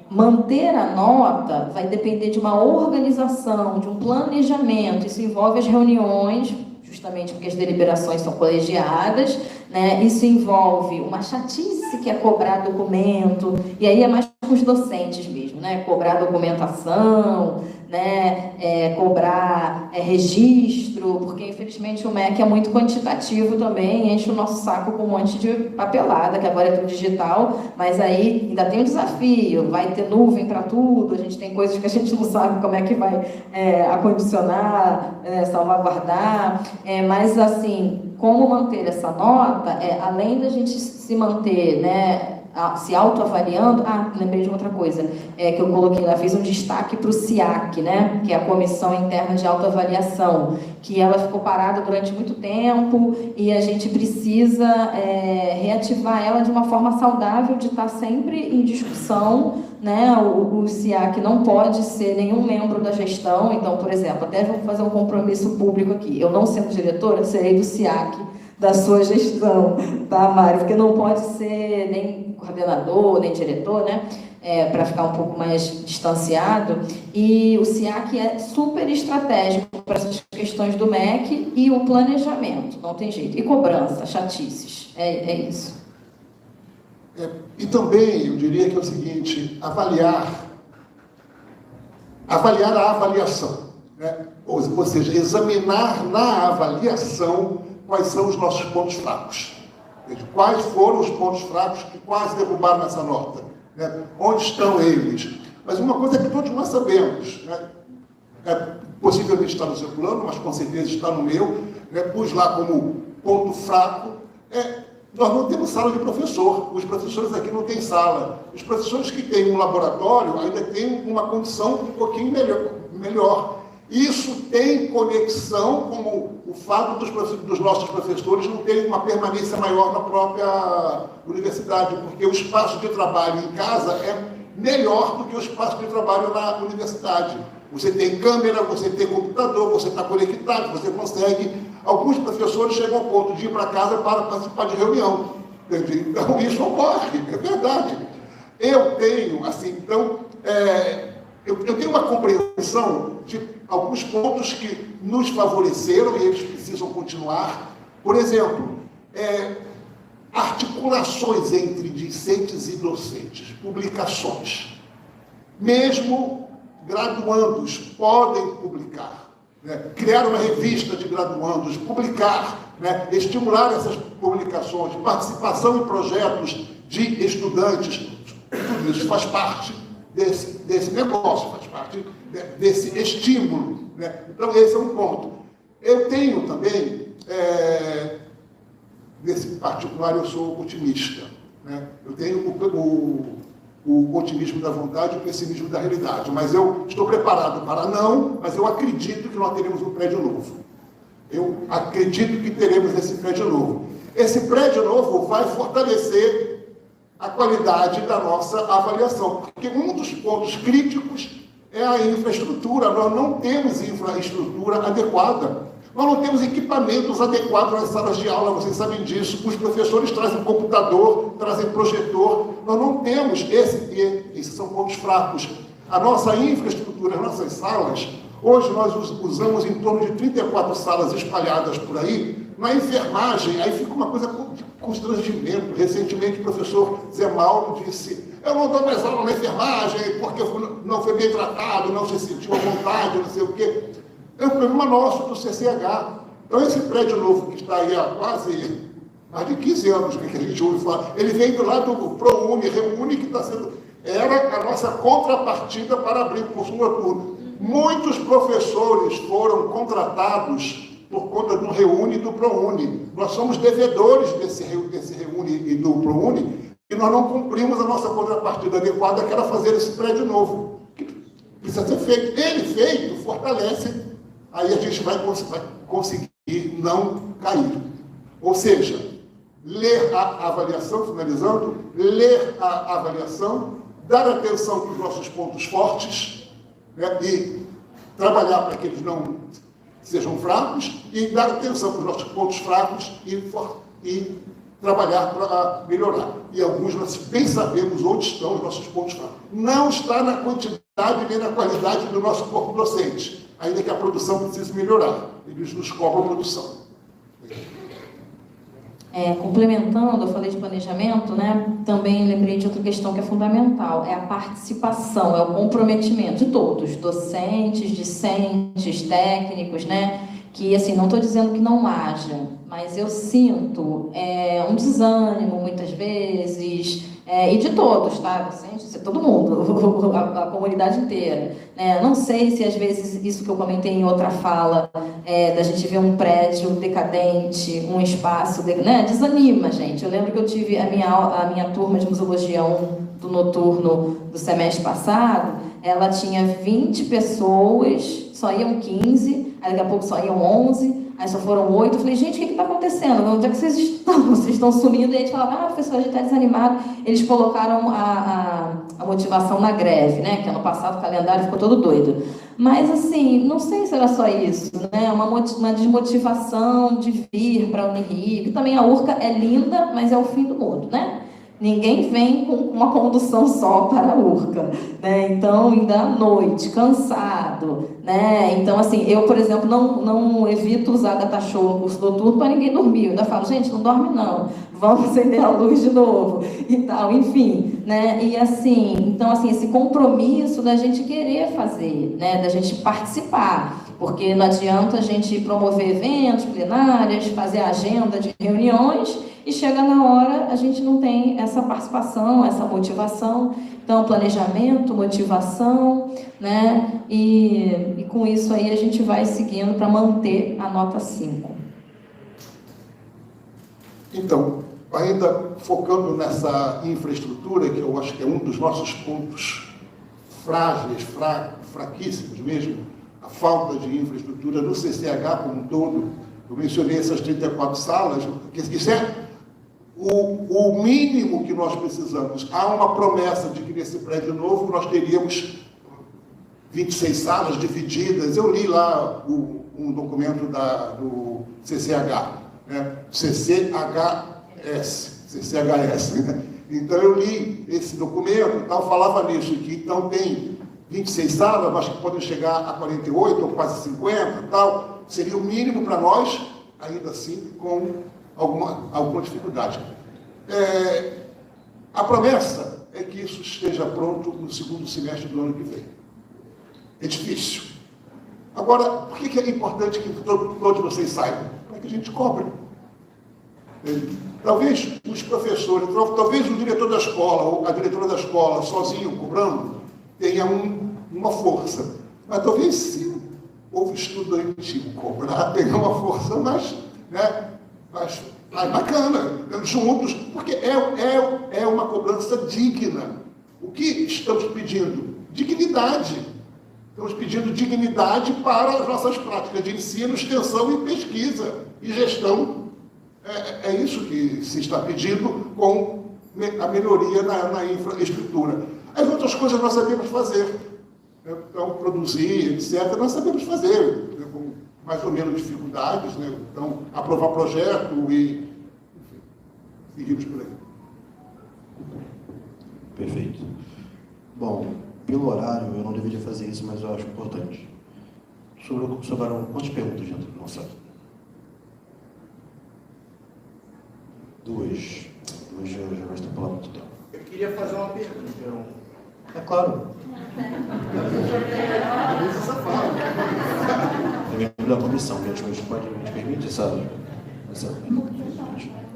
manter a nota vai depender de uma organização, de um planejamento. Isso envolve as reuniões, justamente porque as deliberações são colegiadas, né? Isso envolve uma chatice que é cobrar documento, e aí é mais com os docentes mesmo, né? Cobrar documentação, né? Cobrar registro, porque infelizmente o MEC é muito quantitativo também, enche o nosso saco com um monte de papelada, que agora é tudo digital, mas aí ainda tem um desafio, vai ter nuvem para tudo, a gente tem coisas que a gente não sabe como é que vai acondicionar, salvaguardar, mas assim, como manter essa nota, além da gente se manter, né, se autoavaliando. Lembrei de outra coisa, que eu coloquei lá, fiz um destaque para o SIAC, né, que é a Comissão Interna de Autoavaliação, que ela ficou parada durante muito tempo e a gente precisa reativar ela de uma forma saudável, de estar sempre em discussão, né? O SIAC não pode ser nenhum membro da gestão, então, por exemplo, até vou fazer um compromisso público aqui, eu não sendo diretora, serei do SIAC, da sua gestão, tá, Mário? Porque não pode ser nem coordenador, nem diretor, né? Para ficar um pouco mais distanciado. E o SIAC é super estratégico para essas questões do MEC e o planejamento, não tem jeito. E cobrança, chatices, é isso. E também, eu diria que é o seguinte, avaliar a avaliação, né? Ou seja, examinar na avaliação quais são os nossos pontos fracos. Quais foram os pontos fracos que quase derrubaram essa nota? Né? Onde estão eles? Mas uma coisa que todos nós sabemos, né? Possivelmente está no seu plano, mas com certeza está no meu, né? Pus lá como ponto fraco, nós não temos sala de professor, os professores aqui não têm sala. Os professores que têm um laboratório ainda têm uma condição um pouquinho melhor. Isso tem conexão com o fato dos nossos professores não terem uma permanência maior na própria universidade, porque o espaço de trabalho em casa é melhor do que o espaço de trabalho na universidade. Você tem câmera, você tem computador, você está conectado, você consegue. Alguns professores chegam ao ponto de ir para casa para participar de reunião. Então, isso ocorre, é verdade. Eu tenho, assim, então, eu tenho uma compreensão de alguns pontos que nos favoreceram e eles precisam continuar. Por exemplo, articulações entre discentes e docentes, publicações. Mesmo graduandos podem publicar, né? Criar uma revista de graduandos, publicar, né? Estimular essas publicações, participação em projetos de estudantes, tudo isso faz parte desse negócio, faz parte desse estímulo, né? Então, esse é um ponto. Eu tenho também, nesse particular, eu sou otimista, né? Eu tenho o otimismo da vontade e o pessimismo da realidade, mas eu estou preparado para não, mas eu acredito que nós teremos um prédio novo. Eu acredito que teremos esse prédio novo. Esse prédio novo vai fortalecer a qualidade da nossa avaliação, porque um dos pontos críticos é a infraestrutura. Nós não temos infraestrutura adequada. Nós não temos equipamentos adequados nas salas de aula, vocês sabem disso. Os professores trazem computador, trazem projetor. Nós não temos esses são pontos fracos. A nossa infraestrutura, as nossas salas, hoje nós usamos em torno de 34 salas espalhadas por aí. Na enfermagem, aí fica uma coisa de constrangimento. Recentemente o professor Zé Mauro disse: eu não dou mais aula na enfermagem porque não foi bem tratado, não se sentiu à vontade, não sei o quê. É um problema nosso do CCH. Então, esse prédio novo que está aí há quase mais de 15 anos que a gente ouve falar, ele vem do lado do ProUni, Reúne, que está sendo... Era a nossa contrapartida para abrir o curso noturno. Muitos professores foram contratados por conta do Reúne e do ProUni. Nós somos devedores desse Reúne e do ProUni e nós não cumprimos a nossa contrapartida adequada, que era fazer esse prédio novo. Que precisa ser feito. Ele feito, fortalece. Aí a gente vai conseguir não cair. Ou seja, ler a avaliação, finalizando, ler a avaliação, dar atenção para os nossos pontos fortes, né, e trabalhar para que eles não sejam fracos, e dar atenção para os nossos pontos fracos e trabalhar para melhorar. E alguns nós bem sabemos onde estão os nossos pontos fracos. Não está na quantidade nem na qualidade do nosso corpo docente, ainda que a produção precise melhorar. Eles nos cobram produção. Complementando, eu falei de planejamento, né? Também lembrei de outra questão que é fundamental, é a participação, é o comprometimento de todos, docentes, discentes, técnicos, né? Que, assim, não estou dizendo que não haja, mas eu sinto um desânimo muitas vezes, e de todos, tá? Gente, todo mundo, a comunidade inteira. Né? Não sei se às vezes isso que eu comentei em outra fala, da gente ver um prédio decadente, um espaço, né? Desanima, gente. Eu lembro que eu tive a minha turma de Museologia 1 do noturno do semestre passado, ela tinha 20 pessoas, só iam 15, aí daqui a pouco só iam 11, aí só foram 8. Eu falei, gente, o que está acontecendo? Onde é que vocês estão? Vocês estão sumindo. E a gente falava, professor, a gente está desanimado. Eles colocaram a motivação na greve, né? Que ano passado o calendário ficou todo doido. Mas, assim, não sei se era só isso, né? Uma desmotivação de vir para a Unirio. Também a URCA é linda, mas é o fim do mundo, né? Ninguém vem com uma condução só para a URCA, né? Então, ainda à noite, cansado, né? Então, assim, eu, por exemplo, não evito usar data show no curso noturno para ninguém dormir. Eu ainda falo, gente, não dorme não, vamos acender a luz de novo e tal, enfim, né? E assim, então, assim, esse compromisso da gente querer fazer, né? Da gente participar, porque não adianta a gente promover eventos, plenárias, fazer agenda de reuniões e chega na hora a gente não tem essa participação, essa motivação. Então, planejamento, motivação, né? E com isso aí a gente vai seguindo para manter a nota 5. Então, ainda focando nessa infraestrutura, que eu acho que é um dos nossos pontos frágeis, fraquíssimos mesmo, a falta de infraestrutura no CCH como um todo. Eu mencionei essas 34 salas, que isso é o mínimo que nós precisamos. Há uma promessa de que nesse prédio novo nós teríamos 26 salas divididas. Eu li lá um documento do CCH, né? CCHS, né? Então eu li esse documento, tal, falava nisso, que então tem 26 salas, mas que podem chegar a 48 ou quase 50, tal. Seria o mínimo para nós, ainda assim, com alguma dificuldade. A promessa é que isso esteja pronto no segundo semestre do ano que vem. É difícil. Agora, por que é importante que todos vocês saibam? Para que a gente cobre. Talvez os professores, talvez o diretor da escola ou a diretora da escola, sozinho, cobrando, tenha uma força. Mas talvez se o estudante cobrar, tenha uma força mais, né, mais bacana, juntos, porque é uma cobrança digna. O que estamos pedindo? Dignidade. Estamos pedindo dignidade para as nossas práticas de ensino, extensão e pesquisa e gestão. É isso que se está pedindo com a melhoria na infraestrutura. As outras coisas nós sabemos fazer. Então, produzir, etc., nós sabemos fazer, né, com mais ou menos dificuldades, né? Então, aprovar projeto e, enfim, seguimos por aí. Perfeito. Bom, pelo horário, eu não deveria fazer isso, mas eu acho importante. Sobraram quantas perguntas dentro do nosso? Duas já vai extrapolar muito tempo. Eu queria fazer uma pergunta. É claro. É membro da comissão, que a gente pode me permite essa.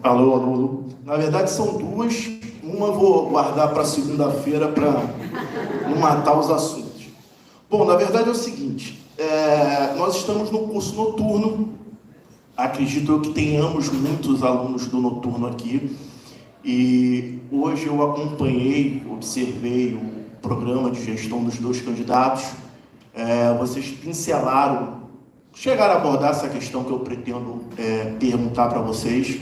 Alô. Na verdade, são duas. Uma eu vou guardar para segunda-feira para não matar os assuntos. Bom, na verdade é o seguinte: nós estamos no curso noturno. Acredito eu que tenhamos muitos alunos do noturno aqui. E hoje eu acompanhei, observei o programa de gestão dos dois candidatos. Vocês pincelaram, chegaram a abordar essa questão que eu pretendo perguntar para vocês.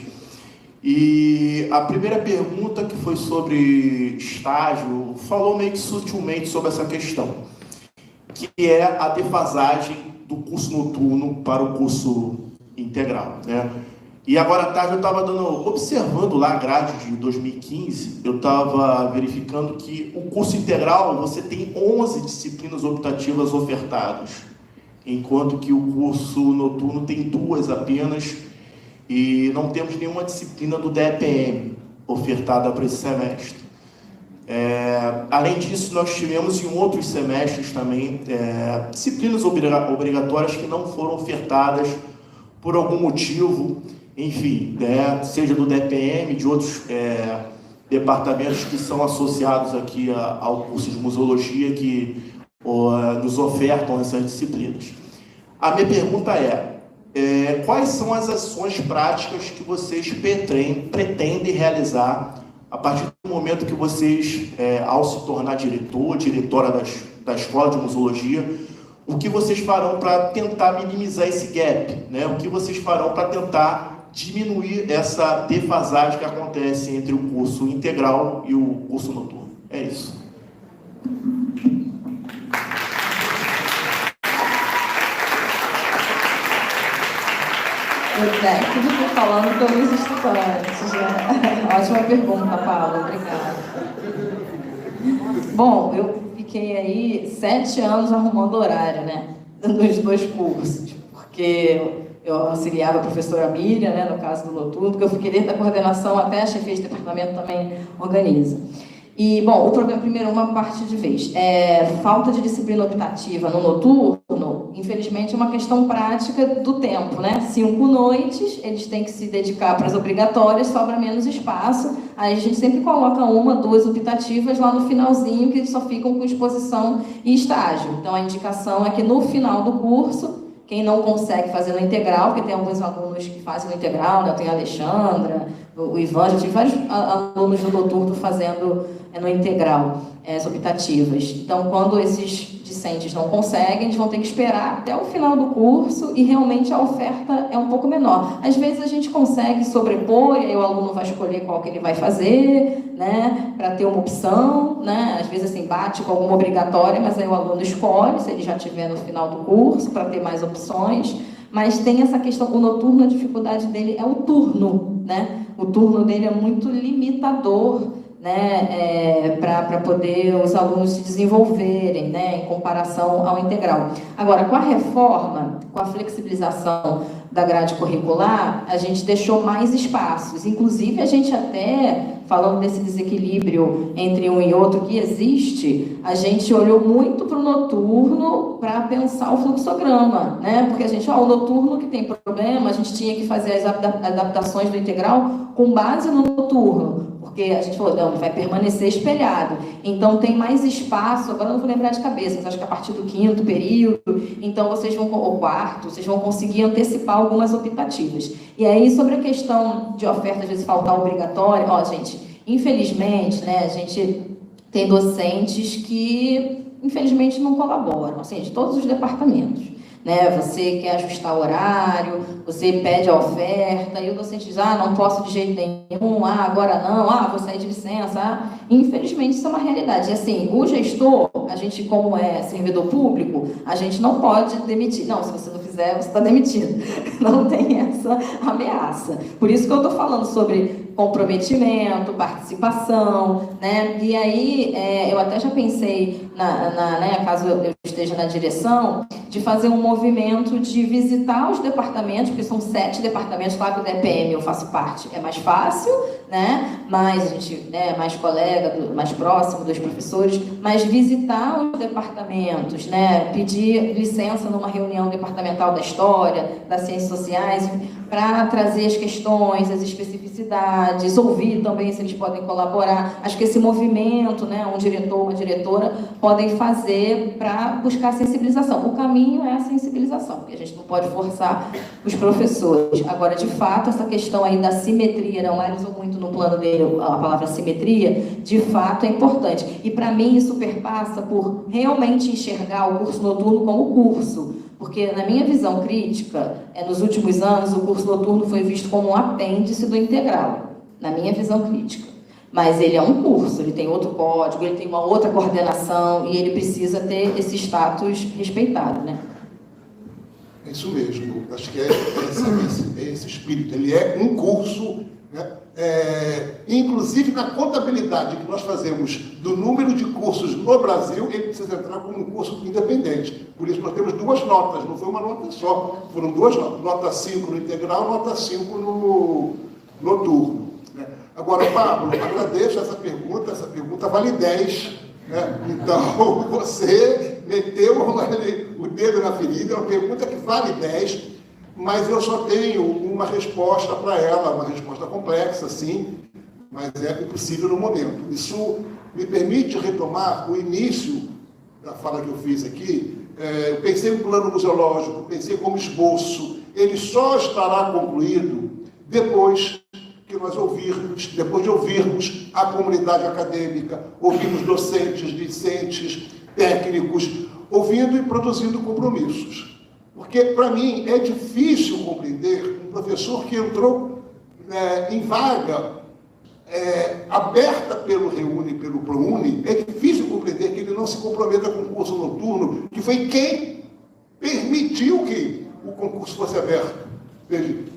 E a primeira pergunta, que foi sobre estágio, falou meio que sutilmente sobre essa questão, que é a defasagem do curso noturno para o curso integral, né? E agora à tarde eu estava observando lá a grade de 2015, eu estava verificando que o curso integral você tem 11 disciplinas optativas ofertadas, enquanto que o curso noturno tem 2 apenas, e não temos nenhuma disciplina do DEPM ofertada para esse semestre. Além disso, nós tivemos em outros semestres também disciplinas obrigatórias que não foram ofertadas por algum motivo, enfim, né, seja do DPM, de outros departamentos que são associados aqui ao curso de museologia que nos ofertam essas disciplinas. A minha pergunta quais são as ações práticas que vocês pretendem realizar a partir do momento que vocês, ao se tornar diretora da Escola de Museologia, o que vocês farão para tentar minimizar esse gap, né? O que vocês farão para tentar diminuir essa defasagem que acontece entre o curso integral e o curso noturno? É isso. O técnico falando pelos estudantes. Ótima pergunta, Paulo. Obrigada. Bom, eu fiquei aí 7 anos arrumando horário, né? Nos 2 cursos. Porque eu auxiliava a professora Miriam, né? No caso do noturno, porque eu fiquei dentro da coordenação, até a chefia de departamento também organiza. E, bom, o problema, primeiro, uma parte de vez. Falta de disciplina optativa no noturno, infelizmente, é uma questão prática do tempo, né? 5 noites, eles têm que se dedicar para as obrigatórias, sobra menos espaço. Aí a gente sempre coloca 1, 2 optativas lá no finalzinho, que eles só ficam com exposição e estágio. Então, a indicação é que no final do curso, quem não consegue fazer no integral, porque tem alguns alunos que fazem no integral, né? Tem a Alexandra, o Ivan, já tive vários alunos do noturno fazendo no integral as optativas. Então, quando esses discentes não conseguem, eles vão ter que esperar até o final do curso e realmente a oferta é um pouco menor. Às vezes a gente consegue sobrepor e aí o aluno vai escolher qual que ele vai fazer, né, para ter uma opção, né? Às vezes assim, bate com alguma obrigatória, mas aí o aluno escolhe, se ele já tiver no final do curso, para ter mais opções. Mas tem essa questão, o noturno, a dificuldade dele é o turno, né? O turno dele é muito limitador, né, para poder os alunos se desenvolverem, né, em comparação ao integral. Agora, com a reforma, com a flexibilização da grade curricular, a gente deixou mais espaços. Inclusive, a gente até, falando desse desequilíbrio entre um e outro que existe, a gente olhou muito para o noturno para pensar o fluxograma, né? Porque a gente, o noturno que tem problema, a gente tinha que fazer as adaptações do integral com base no noturno. Porque a gente falou, não, ele vai permanecer espelhado. Então, tem mais espaço, agora eu não vou lembrar de cabeça, mas acho que a partir do 5º período, então vocês vão, ou 4º, vocês vão conseguir antecipar algumas optativas. E aí, sobre a questão de oferta, às vezes faltar obrigatória, gente, infelizmente, né, a gente tem docentes que, infelizmente, não colaboram, assim, de todos os departamentos. Né? Você quer ajustar o horário, você pede a oferta, e o docente diz, não posso de jeito nenhum, agora não, vou sair de licença. Infelizmente, isso é uma realidade. E assim, o gestor, a gente, como é servidor público, a gente não pode demitir. Não, se você não fizer, você está demitido. Não tem essa ameaça. Por isso que eu estou falando sobre comprometimento, participação, né? E aí, eu até já pensei, né, caso eu esteja na direção, de fazer um movimento de visitar os departamentos, porque são 7 departamentos, claro que o DPM eu faço parte, é mais fácil, né? Mas a gente é mais colega, mais próximo dos professores, mas visitar os departamentos, né? Pedir licença numa reunião departamental da História, das Ciências Sociais, para trazer as questões, as especificidades, ouvir também se eles podem colaborar. Acho que esse movimento, né, um diretor, uma diretora, podem fazer para buscar sensibilização. O caminho é a sensibilização, porque a gente não pode forçar os professores. Agora, de fato, essa questão aí da simetria, não é, usou muito no plano dele a palavra simetria, de fato é importante. E para mim isso perpassa por realmente enxergar o curso noturno como curso. Porque, na minha visão crítica, nos últimos anos, o curso noturno foi visto como um apêndice do integral, na minha visão crítica. Mas ele é um curso, ele tem outro código, ele tem uma outra coordenação e ele precisa ter esse status respeitado, né? É isso mesmo, acho que é esse espírito. Ele é um curso, né? Inclusive na contabilidade que nós fazemos do número de cursos no Brasil, ele precisa entrar como um curso independente. Por isso nós temos 2 notas, não foi uma nota só, foram 2 notas, nota 5 no integral, nota 5 no noturno. Né? Agora, Pablo, agradeço essa pergunta vale 10. Né? Então, você meteu o dedo na ferida, é uma pergunta que vale 10. mas eu só tenho uma resposta para ela, uma resposta complexa, sim, mas é impossível no momento. Isso me permite retomar o início da fala que eu fiz aqui. Eu pensei no plano museológico, pensei como esboço. Ele só estará concluído depois de ouvirmos a comunidade acadêmica, ouvirmos docentes, discentes, técnicos, ouvindo e produzindo compromissos. Porque, para mim, é difícil compreender um professor que entrou em vaga aberta pelo REUNE e pelo ProUni, é difícil compreender que ele não se comprometa com o curso noturno, que foi quem permitiu que o concurso fosse aberto.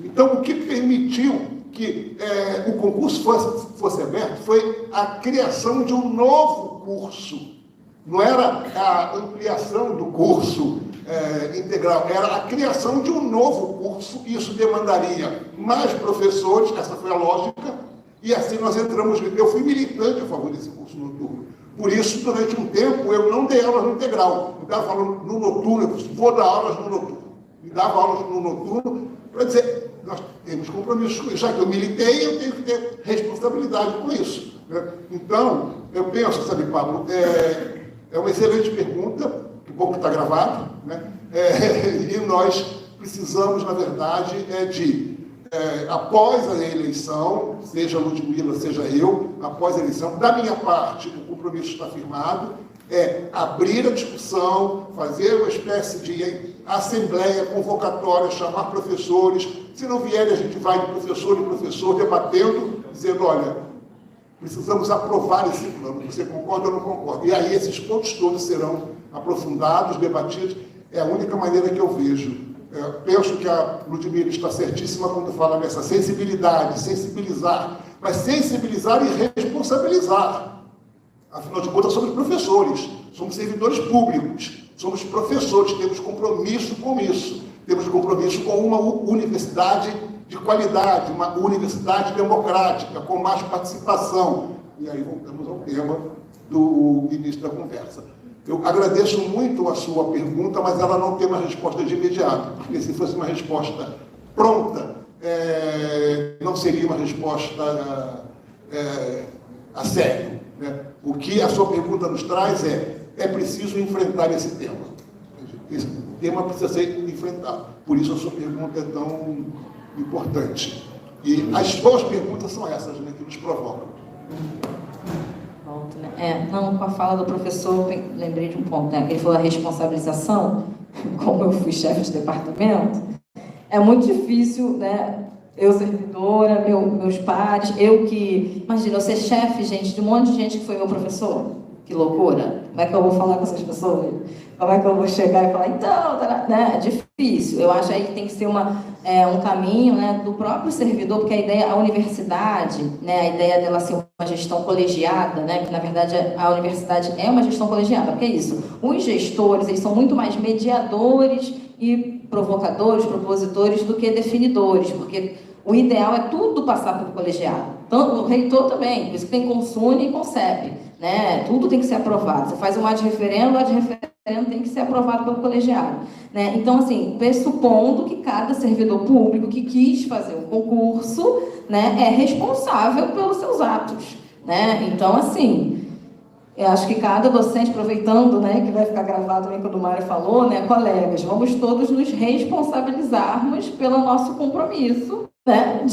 Então, o que permitiu que o concurso fosse aberto foi a criação de um novo curso. Não era a ampliação do curso integral, era a criação de um novo curso. Isso demandaria mais professores, essa foi a lógica, e assim nós entramos. Eu fui militante a favor desse curso noturno. Por isso, durante um tempo, eu não dei aulas no integral. Eu estava falando no noturno, eu vou dar aulas no noturno. Me dava aulas no noturno para dizer, nós temos compromisso com isso. Já que eu militei, eu tenho que ter responsabilidade com isso. Né? Então, eu penso, sabe, Pablo, é uma excelente pergunta, que bom que está gravado, né? E nós precisamos, na verdade, após a eleição, seja a Ludmila, seja eu, após a eleição, da minha parte, o compromisso está firmado, abrir a discussão, fazer uma espécie de assembleia, convocatória, chamar professores. Se não vierem, a gente vai de professor em professor, debatendo, dizendo, olha, precisamos aprovar esse plano, você concorda ou não concorda? E aí esses pontos todos serão aprofundados, debatidos. É a única maneira que eu vejo. Penso que a Ludmila está certíssima quando fala nessa sensibilidade, sensibilizar, mas sensibilizar e responsabilizar. Afinal de contas, somos professores, somos servidores públicos, somos professores, temos compromisso com isso, temos compromisso com uma universidade de qualidade, uma universidade democrática, com mais participação. E aí voltamos ao tema do início da conversa. Eu agradeço muito a sua pergunta, mas ela não tem uma resposta de imediato, porque se fosse uma resposta pronta, não seria uma resposta a sério. Né? O que a sua pergunta nos traz é preciso enfrentar esse tema. Esse tema precisa ser enfrentado. Por isso a sua pergunta é tão importante. E as suas perguntas são essas, né, que nos provocam. Não, com a fala do professor, lembrei de um ponto, né? Ele falou da responsabilização, como eu fui chefe de departamento, é muito difícil, né? Eu servidora, meus pares, imagina, eu ser chefe, gente, de um monte de gente que foi meu professor, que loucura, como é que eu vou falar com essas pessoas? Como é que eu vou chegar e falar, então, né? É difícil, eu acho aí que tem que ser um caminho, né, do próprio servidor, porque a universidade, né, a ideia dela ser uma gestão colegiada, né, que na verdade a universidade é uma gestão colegiada, porque é isso, os gestores, eles são muito mais mediadores e provocadores, propositores do que definidores, porque o ideal é tudo passar pelo colegiado, tanto o reitor também, por isso que tem Consune e Concep, né, tudo tem que ser aprovado, você faz um ad referendo, o ad referendo tem que ser aprovado pelo colegiado. Né? Então, assim, pressupondo que cada servidor público que quis fazer um concurso, né, é responsável pelos seus atos. Né? Então, assim, eu acho que cada docente, aproveitando, né, que vai ficar gravado também quando o Mário falou, né, colegas, vamos todos nos responsabilizarmos pelo nosso compromisso, né,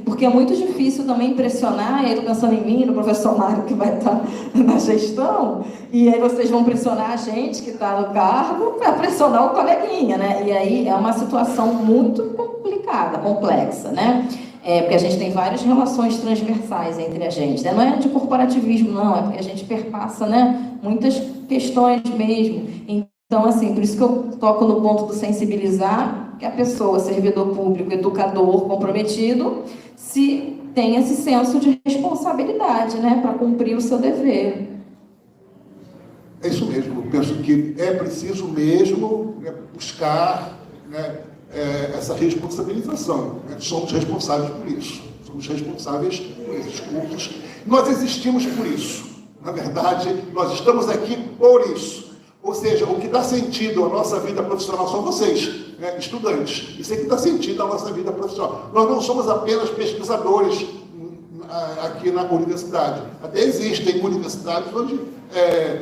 porque é muito difícil também pressionar, e aí estou pensando em mim, no professor Mário, que vai estar na gestão, e aí vocês vão pressionar a gente que está no cargo para pressionar o coleguinha, né? E aí é uma situação muito complicada, complexa, né? Porque a gente tem várias relações transversais entre a gente, né? Não é de corporativismo, não, é porque a gente perpassa, né, muitas questões mesmo. Então, assim, por isso que eu toco no ponto do sensibilizar, que a pessoa, servidor público, educador, comprometido, se tem esse senso de responsabilidade, né, para cumprir o seu dever. É isso mesmo, eu penso que é preciso mesmo, né, buscar, né, essa responsabilização. Né? Somos responsáveis por isso. Somos responsáveis por esses cursos. Nós existimos por isso. Na verdade, nós estamos aqui por isso. Ou seja, o que dá sentido à nossa vida profissional são vocês, né, estudantes. Isso é que dá sentido à nossa vida profissional. Nós não somos apenas pesquisadores aqui na universidade. Até existem universidades onde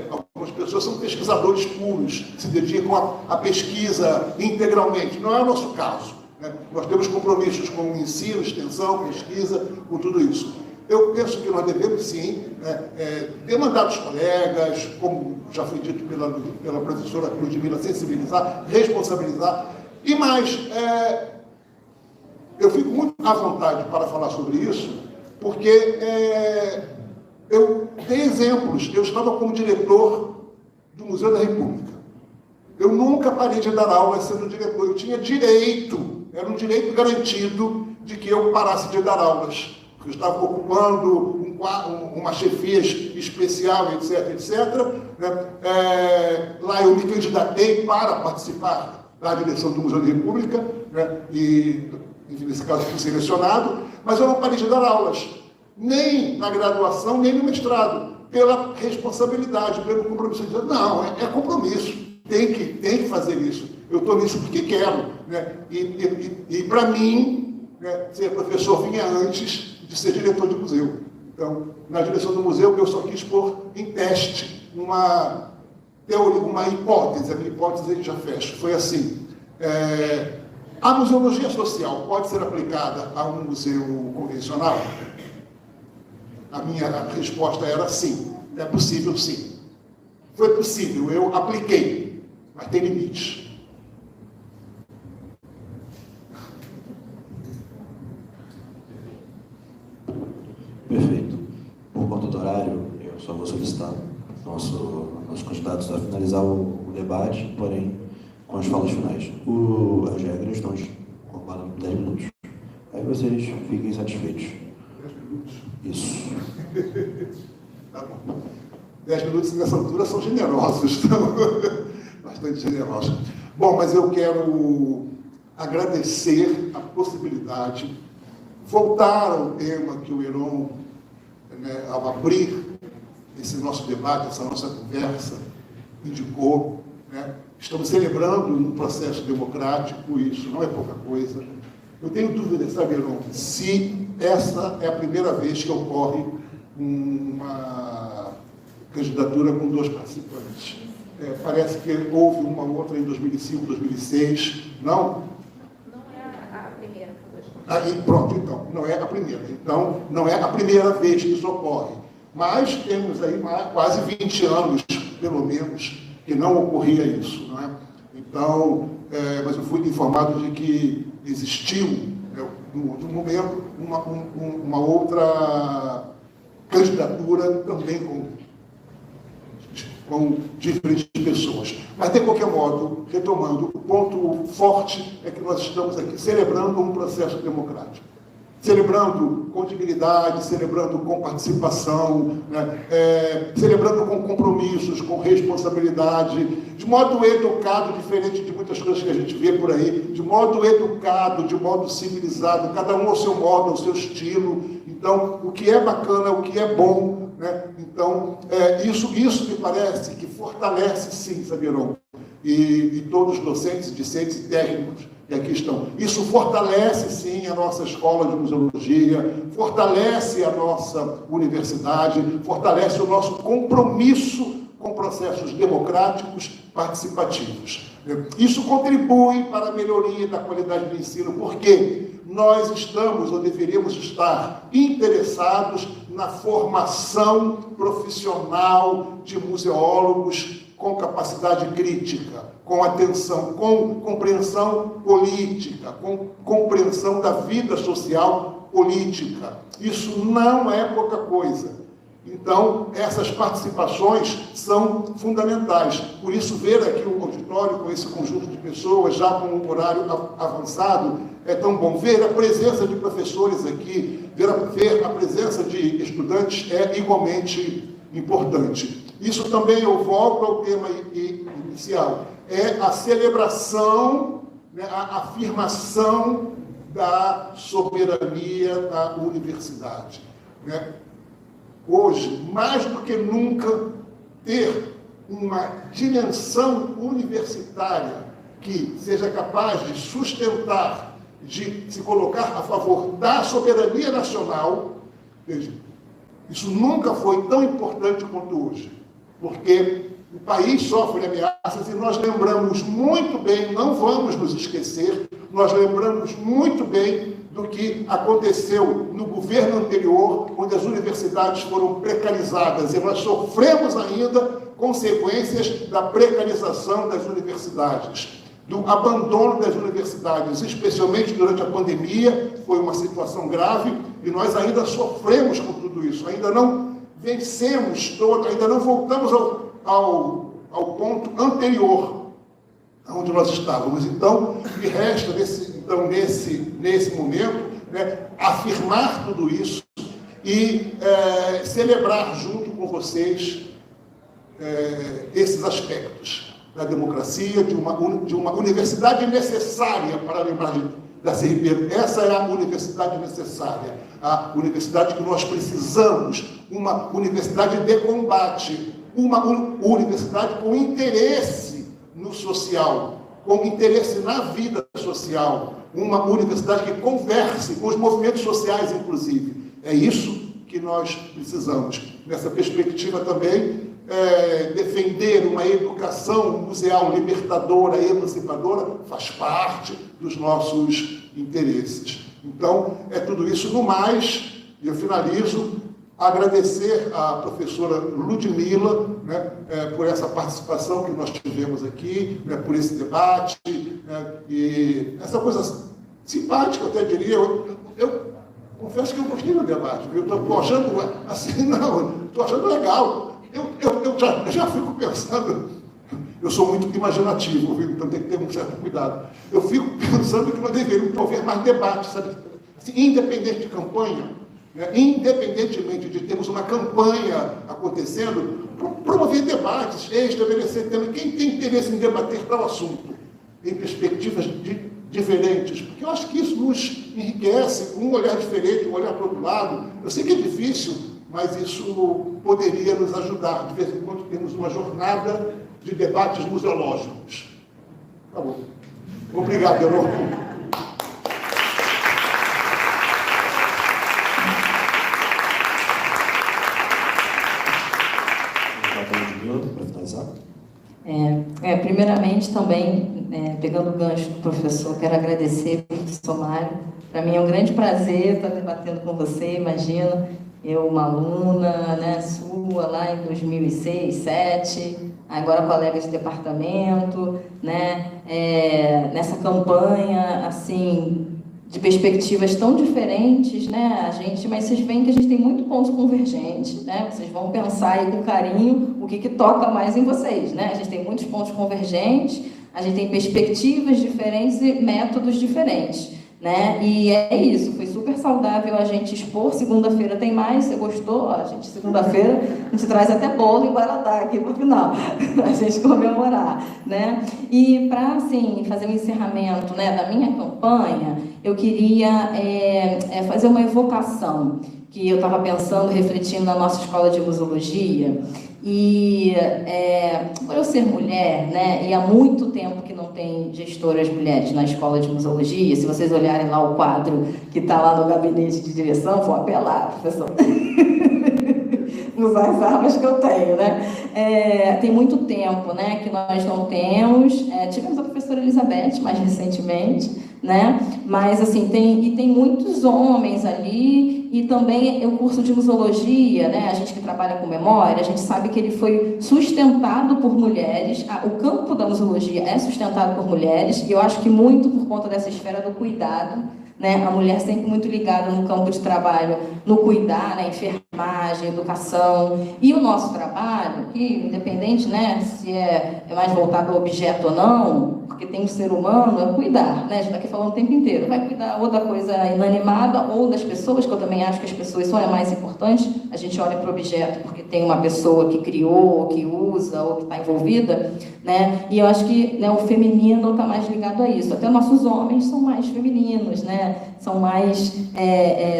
algumas pessoas são pesquisadores puros, se dedicam à pesquisa integralmente. Não é o nosso caso, né? Nós temos compromissos com o ensino, extensão, pesquisa, com tudo isso. Eu penso que nós devemos, sim, demandar dos colegas, como já foi dito pela professora Ludmila, sensibilizar, responsabilizar. E mais, eu fico muito à vontade para falar sobre isso, porque eu dei exemplos. Eu estava como diretor do Museu da República. Eu nunca parei de dar aula sendo diretor. Eu tinha direito, era um direito garantido de que eu parasse de dar aulas. Eu estava ocupando uma chefia especial, etc, etc. Né? Lá eu me candidatei para participar da direção do Museu da República, né? E, enfim, nesse caso, fui selecionado, mas eu não parei de dar aulas, nem na graduação, nem no mestrado, pela responsabilidade, pelo compromisso. Não, é compromisso, tem que fazer isso. Eu estou nisso porque quero. Né? E para mim, né, ser professor vinha antes de ser diretor de museu. Então, na direção do museu, eu só quis pôr em teste uma teoria, uma hipótese. A minha hipótese já fecha. Foi assim. A museologia social pode ser aplicada a um museu convencional? A minha resposta era sim. É possível, sim. Foi possível, eu apliquei, mas tem limites. Perfeito. Por conta do horário, eu só vou solicitar nossos candidatos a finalizar o debate, porém, com as falas finais. As regras estão ocupadas 10 minutos. Aí vocês fiquem satisfeitos. 10 minutos? Isso. Tá bom. 10 minutos nessa altura são generosos, estão bastante generosos. Bom, mas eu quero agradecer a possibilidade, voltar ao tema que o Heron, né, ao abrir esse nosso debate, essa nossa conversa, indicou, né? Estamos celebrando um processo democrático, isso não é pouca coisa. Eu tenho dúvida, sabe, Heron, se essa é a primeira vez que ocorre uma candidatura com 2 participantes. Parece que houve uma outra em 2005, 2006, não? Não é a primeira. Aí, pronto, então, não é a primeira. Então, não é a primeira vez que isso ocorre. Mas temos aí quase 20 anos, pelo menos, que não ocorria isso, não é? Então, mas eu fui informado de que existiu, né, no outro momento, uma outra candidatura também com diferentes pessoas. Mas, de qualquer modo, retomando, o ponto forte é que nós estamos aqui celebrando um processo democrático. Celebrando com dignidade, celebrando com participação, né? Celebrando com compromissos, com responsabilidade, de modo educado, diferente de muitas coisas que a gente vê por aí, de modo educado, de modo civilizado, cada um ao seu modo, ao seu estilo. Então, o que é bacana, o que é bom, né? Então, isso me parece que fortalece, sim, Sabirão, e todos os docentes, discentes e técnicos que aqui estão. Isso fortalece, sim, a nossa escola de museologia, fortalece a nossa universidade, fortalece o nosso compromisso com processos democráticos participativos. Isso contribui para a melhoria da qualidade do ensino, porque nós estamos, ou deveríamos estar, interessados na formação profissional de museólogos com capacidade crítica, com atenção, com compreensão política, com compreensão da vida social política. Isso não é pouca coisa. Então, essas participações são fundamentais. Por isso, ver aqui o auditório com esse conjunto de pessoas, já com um horário avançado, é tão bom. Ver a presença de professores aqui, ver a presença de estudantes é igualmente importante. Isso também, eu volto ao tema inicial, é a celebração, né, a afirmação da soberania da universidade, né? Hoje, mais do que nunca, ter uma dimensão universitária que seja capaz de sustentar, de se colocar a favor da soberania nacional, veja, isso nunca foi tão importante quanto hoje, porque o país sofre ameaças e nós lembramos muito bem, não vamos nos esquecer, nós lembramos muito bem do que aconteceu no governo anterior, onde as universidades foram precarizadas, e nós sofremos ainda consequências da precarização das universidades, do abandono das universidades, especialmente durante a pandemia. Foi uma situação grave e nós ainda sofremos com tudo isso, ainda não vencemos todo, ainda não voltamos ao ponto anterior aonde nós estávamos. Então, me resta nesse momento, né, afirmar tudo isso e celebrar junto com vocês esses aspectos da democracia, de uma universidade necessária, para lembrar da Ribeiro. Essa é a universidade necessária, a universidade que nós precisamos, uma universidade de combate, uma universidade com interesse no social, com interesse na vida social, uma universidade que converse com os movimentos sociais, inclusive. É isso que nós precisamos. Nessa perspectiva também, defender uma educação museal libertadora e emancipadora faz parte dos nossos interesses. Então, é tudo isso. No mais, eu finalizo agradecer à professora Ludmila, né, por essa participação que nós tivemos aqui, né, por esse debate, né, e essa coisa simpática, eu até diria. Eu confesso que eu gostei do debate, eu estou achando assim, não, estou achando legal. Eu já fico pensando, eu sou muito imaginativo, viu? Então tem que ter um certo cuidado. Eu fico pensando que nós deveríamos promover mais debate, sabe? Assim, independente de campanha, né? Independentemente de termos uma campanha acontecendo, promover debates, estabelecer temas. Quem tem interesse em debater tal assunto, em perspectivas diferentes, porque eu acho que isso nos enriquece, um olhar diferente, um olhar para o outro lado. Eu sei que é difícil, mas isso poderia nos ajudar. De vez em quando temos uma jornada de debates museológicos. Tá bom. Obrigado, Elô. Primeiramente, também, pegando o gancho do professor, quero agradecer pelo somário. Para mim é um grande prazer estar debatendo com você, imagina. Eu, uma aluna, né, sua lá em 2006, 2007, agora colega de departamento, né, nessa campanha, assim, de perspectivas tão diferentes, né, mas vocês veem que a gente tem muito pontos convergentes, né, vocês vão pensar aí com carinho o que toca mais em vocês, né, a gente tem muitos pontos convergentes, a gente tem perspectivas diferentes e métodos diferentes, né, e é isso, foi super saudável a gente expor. Segunda-feira tem mais, você gostou? A gente, segunda-feira, a gente traz até bolo e guaratá aqui para o final, a gente comemorar, né, e para, assim, fazer um encerramento, né, da minha campanha, eu queria fazer uma evocação que eu estava pensando, refletindo na nossa escola de museologia, e por eu ser mulher, né, e há muito tempo que não tem gestoras mulheres na escola de museologia, se vocês olharem lá o quadro que está lá no gabinete de direção, vou apelar, professor, usar as armas que eu tenho, né? Tem muito tempo, né, que nós não temos, tivemos a professora Elizabeth mais recentemente, né? Mas assim, tem muitos homens ali, e também o curso de museologia, né? A gente que trabalha com memória, a gente sabe que ele foi sustentado por mulheres, o campo da museologia é sustentado por mulheres, e eu acho que muito por conta dessa esfera do cuidado, né? A mulher sempre muito ligada no campo de trabalho, no cuidar, né? Enfermagem, educação, e o nosso trabalho, que independente, né, se é mais voltado ao objeto ou não, porque tem um ser humano, é cuidar, né? A gente está aqui falando o tempo inteiro, vai cuidar ou da coisa inanimada ou das pessoas, que eu também acho que as pessoas são mais importantes. A gente olha para o objeto porque tem uma pessoa que criou, ou que usa, ou que está envolvida, né? E eu acho que, né, o feminino está mais ligado a isso. Até nossos homens são mais femininos, né? São mais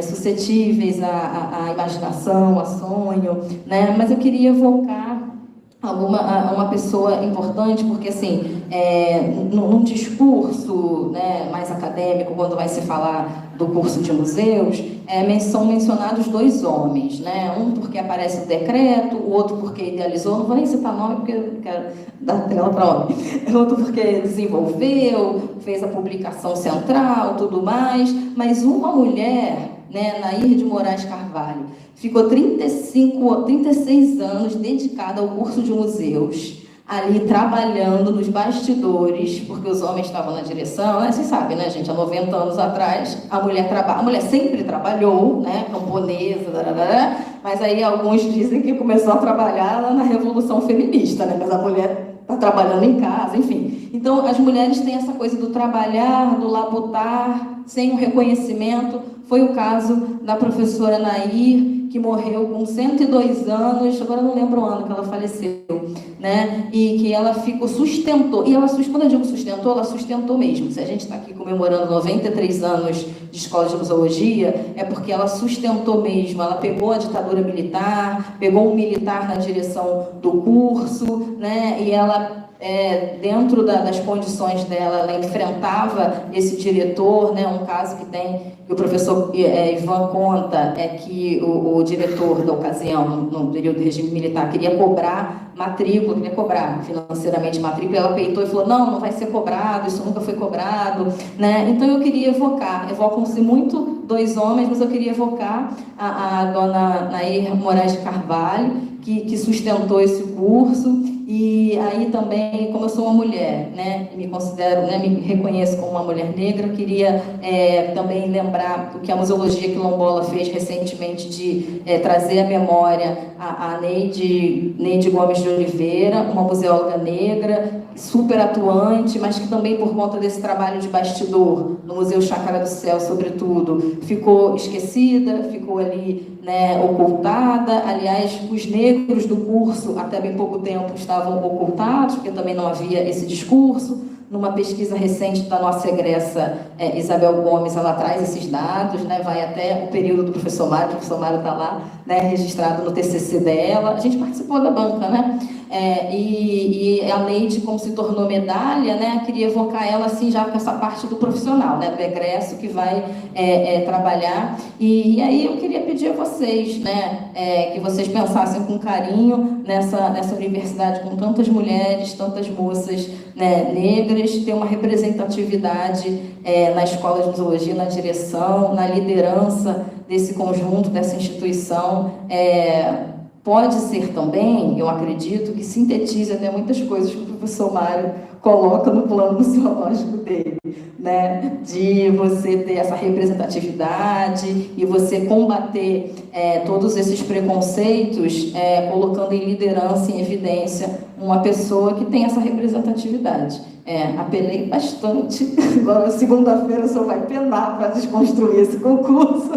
suscetíveis à imaginação, a sonho, né? Mas eu queria evocar uma pessoa importante, porque, assim, num discurso, né, mais acadêmico, quando vai se falar do curso de museus, são mencionados 2 homens, né? Um porque aparece no decreto, o outro porque idealizou, não vou nem citar nome porque eu quero dar tela para homem, o outro porque desenvolveu, fez a publicação central, tudo mais, mas uma mulher, né, Nair de Moraes Carvalho, ficou 36 anos dedicada ao curso de museus, ali trabalhando nos bastidores, porque os homens estavam na direção, né? Vocês sabem, né, gente? Há 90 anos atrás, a mulher sempre trabalhou, né? Camponesa, mas aí alguns dizem que começou a trabalhar lá na Revolução Feminista, né? Mas a mulher está trabalhando em casa, enfim. Então, as mulheres têm essa coisa do trabalhar, do labutar, sem um reconhecimento. Foi o caso da professora Nair, que morreu com 102 anos, agora não lembro o ano que ela faleceu, né? E que ela sustentou, e ela, quando eu digo sustentou, ela sustentou mesmo. Se a gente está aqui comemorando 93 anos de escola de museologia, é porque ela sustentou mesmo, ela pegou a ditadura militar, pegou um militar na direção do curso, né? E ela, dentro das condições dela, ela enfrentava esse diretor, né? Um caso que o professor Ivan conta, que o diretor da ocasião, no período do regime militar, queria cobrar matrícula, queria cobrar financeiramente matrícula, ela peitou e falou, não vai ser cobrado, isso nunca foi cobrado, né? Então eu queria evocam-se muito 2 homens, mas eu queria evocar a dona Nair Moraes de Carvalho, que sustentou esse curso. E aí também, como eu sou uma mulher, né, me considero, né, me reconheço como uma mulher negra, queria também lembrar o que a Museologia Quilombola fez recentemente de trazer à memória a Neide Gomes de Oliveira, uma museóloga negra, super atuante, mas que também por conta desse trabalho de bastidor, no Museu Chácara do Céu, sobretudo, ficou esquecida, ficou ali, né, ocultada. Aliás, os negros do curso, até bem pouco tempo, estavam ocultados, porque também não havia esse discurso. Numa pesquisa recente da nossa egressa Isabel Gomes, ela traz esses dados, né, vai até o período do professor Mário, o professor Mário está lá, né, registrado no TCC dela. A gente participou da banca, né? E a Neide, como se tornou medalha, né, queria evocar ela assim já com essa parte do profissional, né, do egresso que vai trabalhar. E aí eu queria pedir a vocês, né, que vocês pensassem com carinho nessa universidade com tantas mulheres, tantas moças, né, negras, ter uma representatividade na escola de museologia, na direção, na liderança desse conjunto, dessa instituição. Pode ser também, eu acredito, que sintetize até muitas coisas que o professor Mário coloca no plano museológico dele, né? De você ter essa representatividade e você combater todos esses preconceitos, colocando em liderança, em evidência, uma pessoa que tem essa representatividade. Apelei bastante, agora segunda-feira o senhor vai penar para desconstruir esse concurso,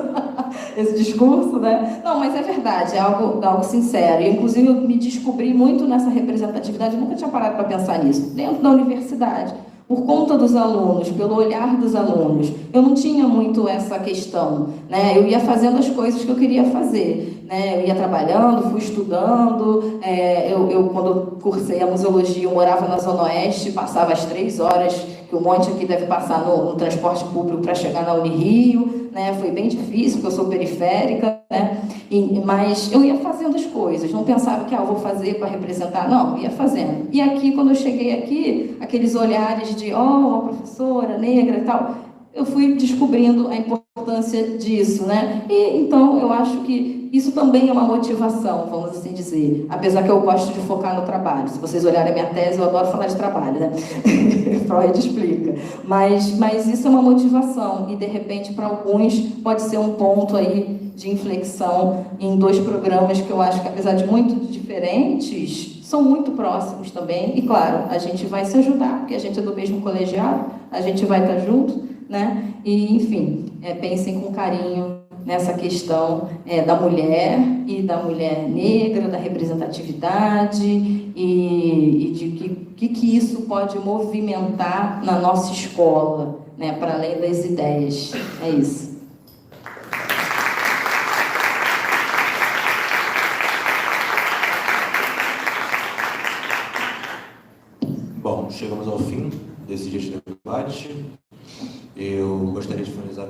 esse discurso, né? Não, mas é verdade, é algo sincero. E, inclusive, eu me descobri muito nessa representatividade, eu nunca tinha parado para pensar nisso, dentro da universidade. Por conta dos alunos, pelo olhar dos alunos, eu não tinha muito essa questão, né? Eu ia fazendo as coisas que eu queria fazer, né? Eu ia trabalhando, fui estudando, eu quando cursei a museologia, eu morava na Zona Oeste, passava as 3 horas, que um monte aqui deve passar no transporte público para chegar na Unirio, né? Foi bem difícil, porque eu sou periférica, né? Mas eu ia fazendo as coisas, não pensava que eu vou fazer para representar, não, ia fazendo. E aqui, quando eu cheguei aqui, aqueles olhares de, uma professora negra e tal, eu fui descobrindo a importância disso, né? E então eu acho que isso também é uma motivação, vamos assim dizer, apesar que eu gosto de focar no trabalho. Se vocês olharem a minha tese, eu adoro falar de trabalho, né? Freud explica. Mas isso é uma motivação e, de repente, para alguns pode ser um ponto aí de inflexão em 2 programas que eu acho que, apesar de muito diferentes, são muito próximos também. E, claro, a gente vai se ajudar, porque a gente é do mesmo colegiado, a gente vai estar junto, né? E, enfim, pensem com carinho nessa questão da mulher e da mulher negra, da representatividade e de que isso pode movimentar na nossa escola, né, para além das ideias. É isso.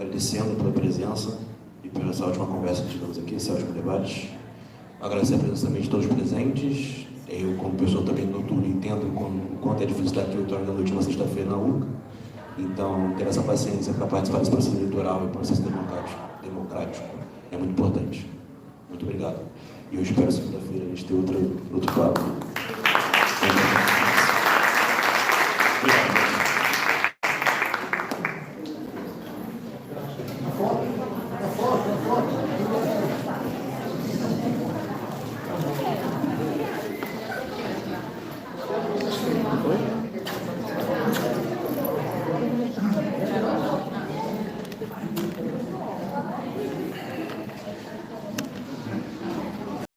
agradecendo pela presença e pela essa última conversa que tivemos aqui, esse último debate. Agradecer a presença também de todos os presentes. Eu, como pessoa também noturna, entendo o quanto é difícil estar aqui 8 horas da noite, uma sexta-feira na UCA. Então, ter essa paciência para participar desse processo eleitoral e processo democrático é muito importante. Muito obrigado. E eu espero segunda-feira a gente ter outro papo.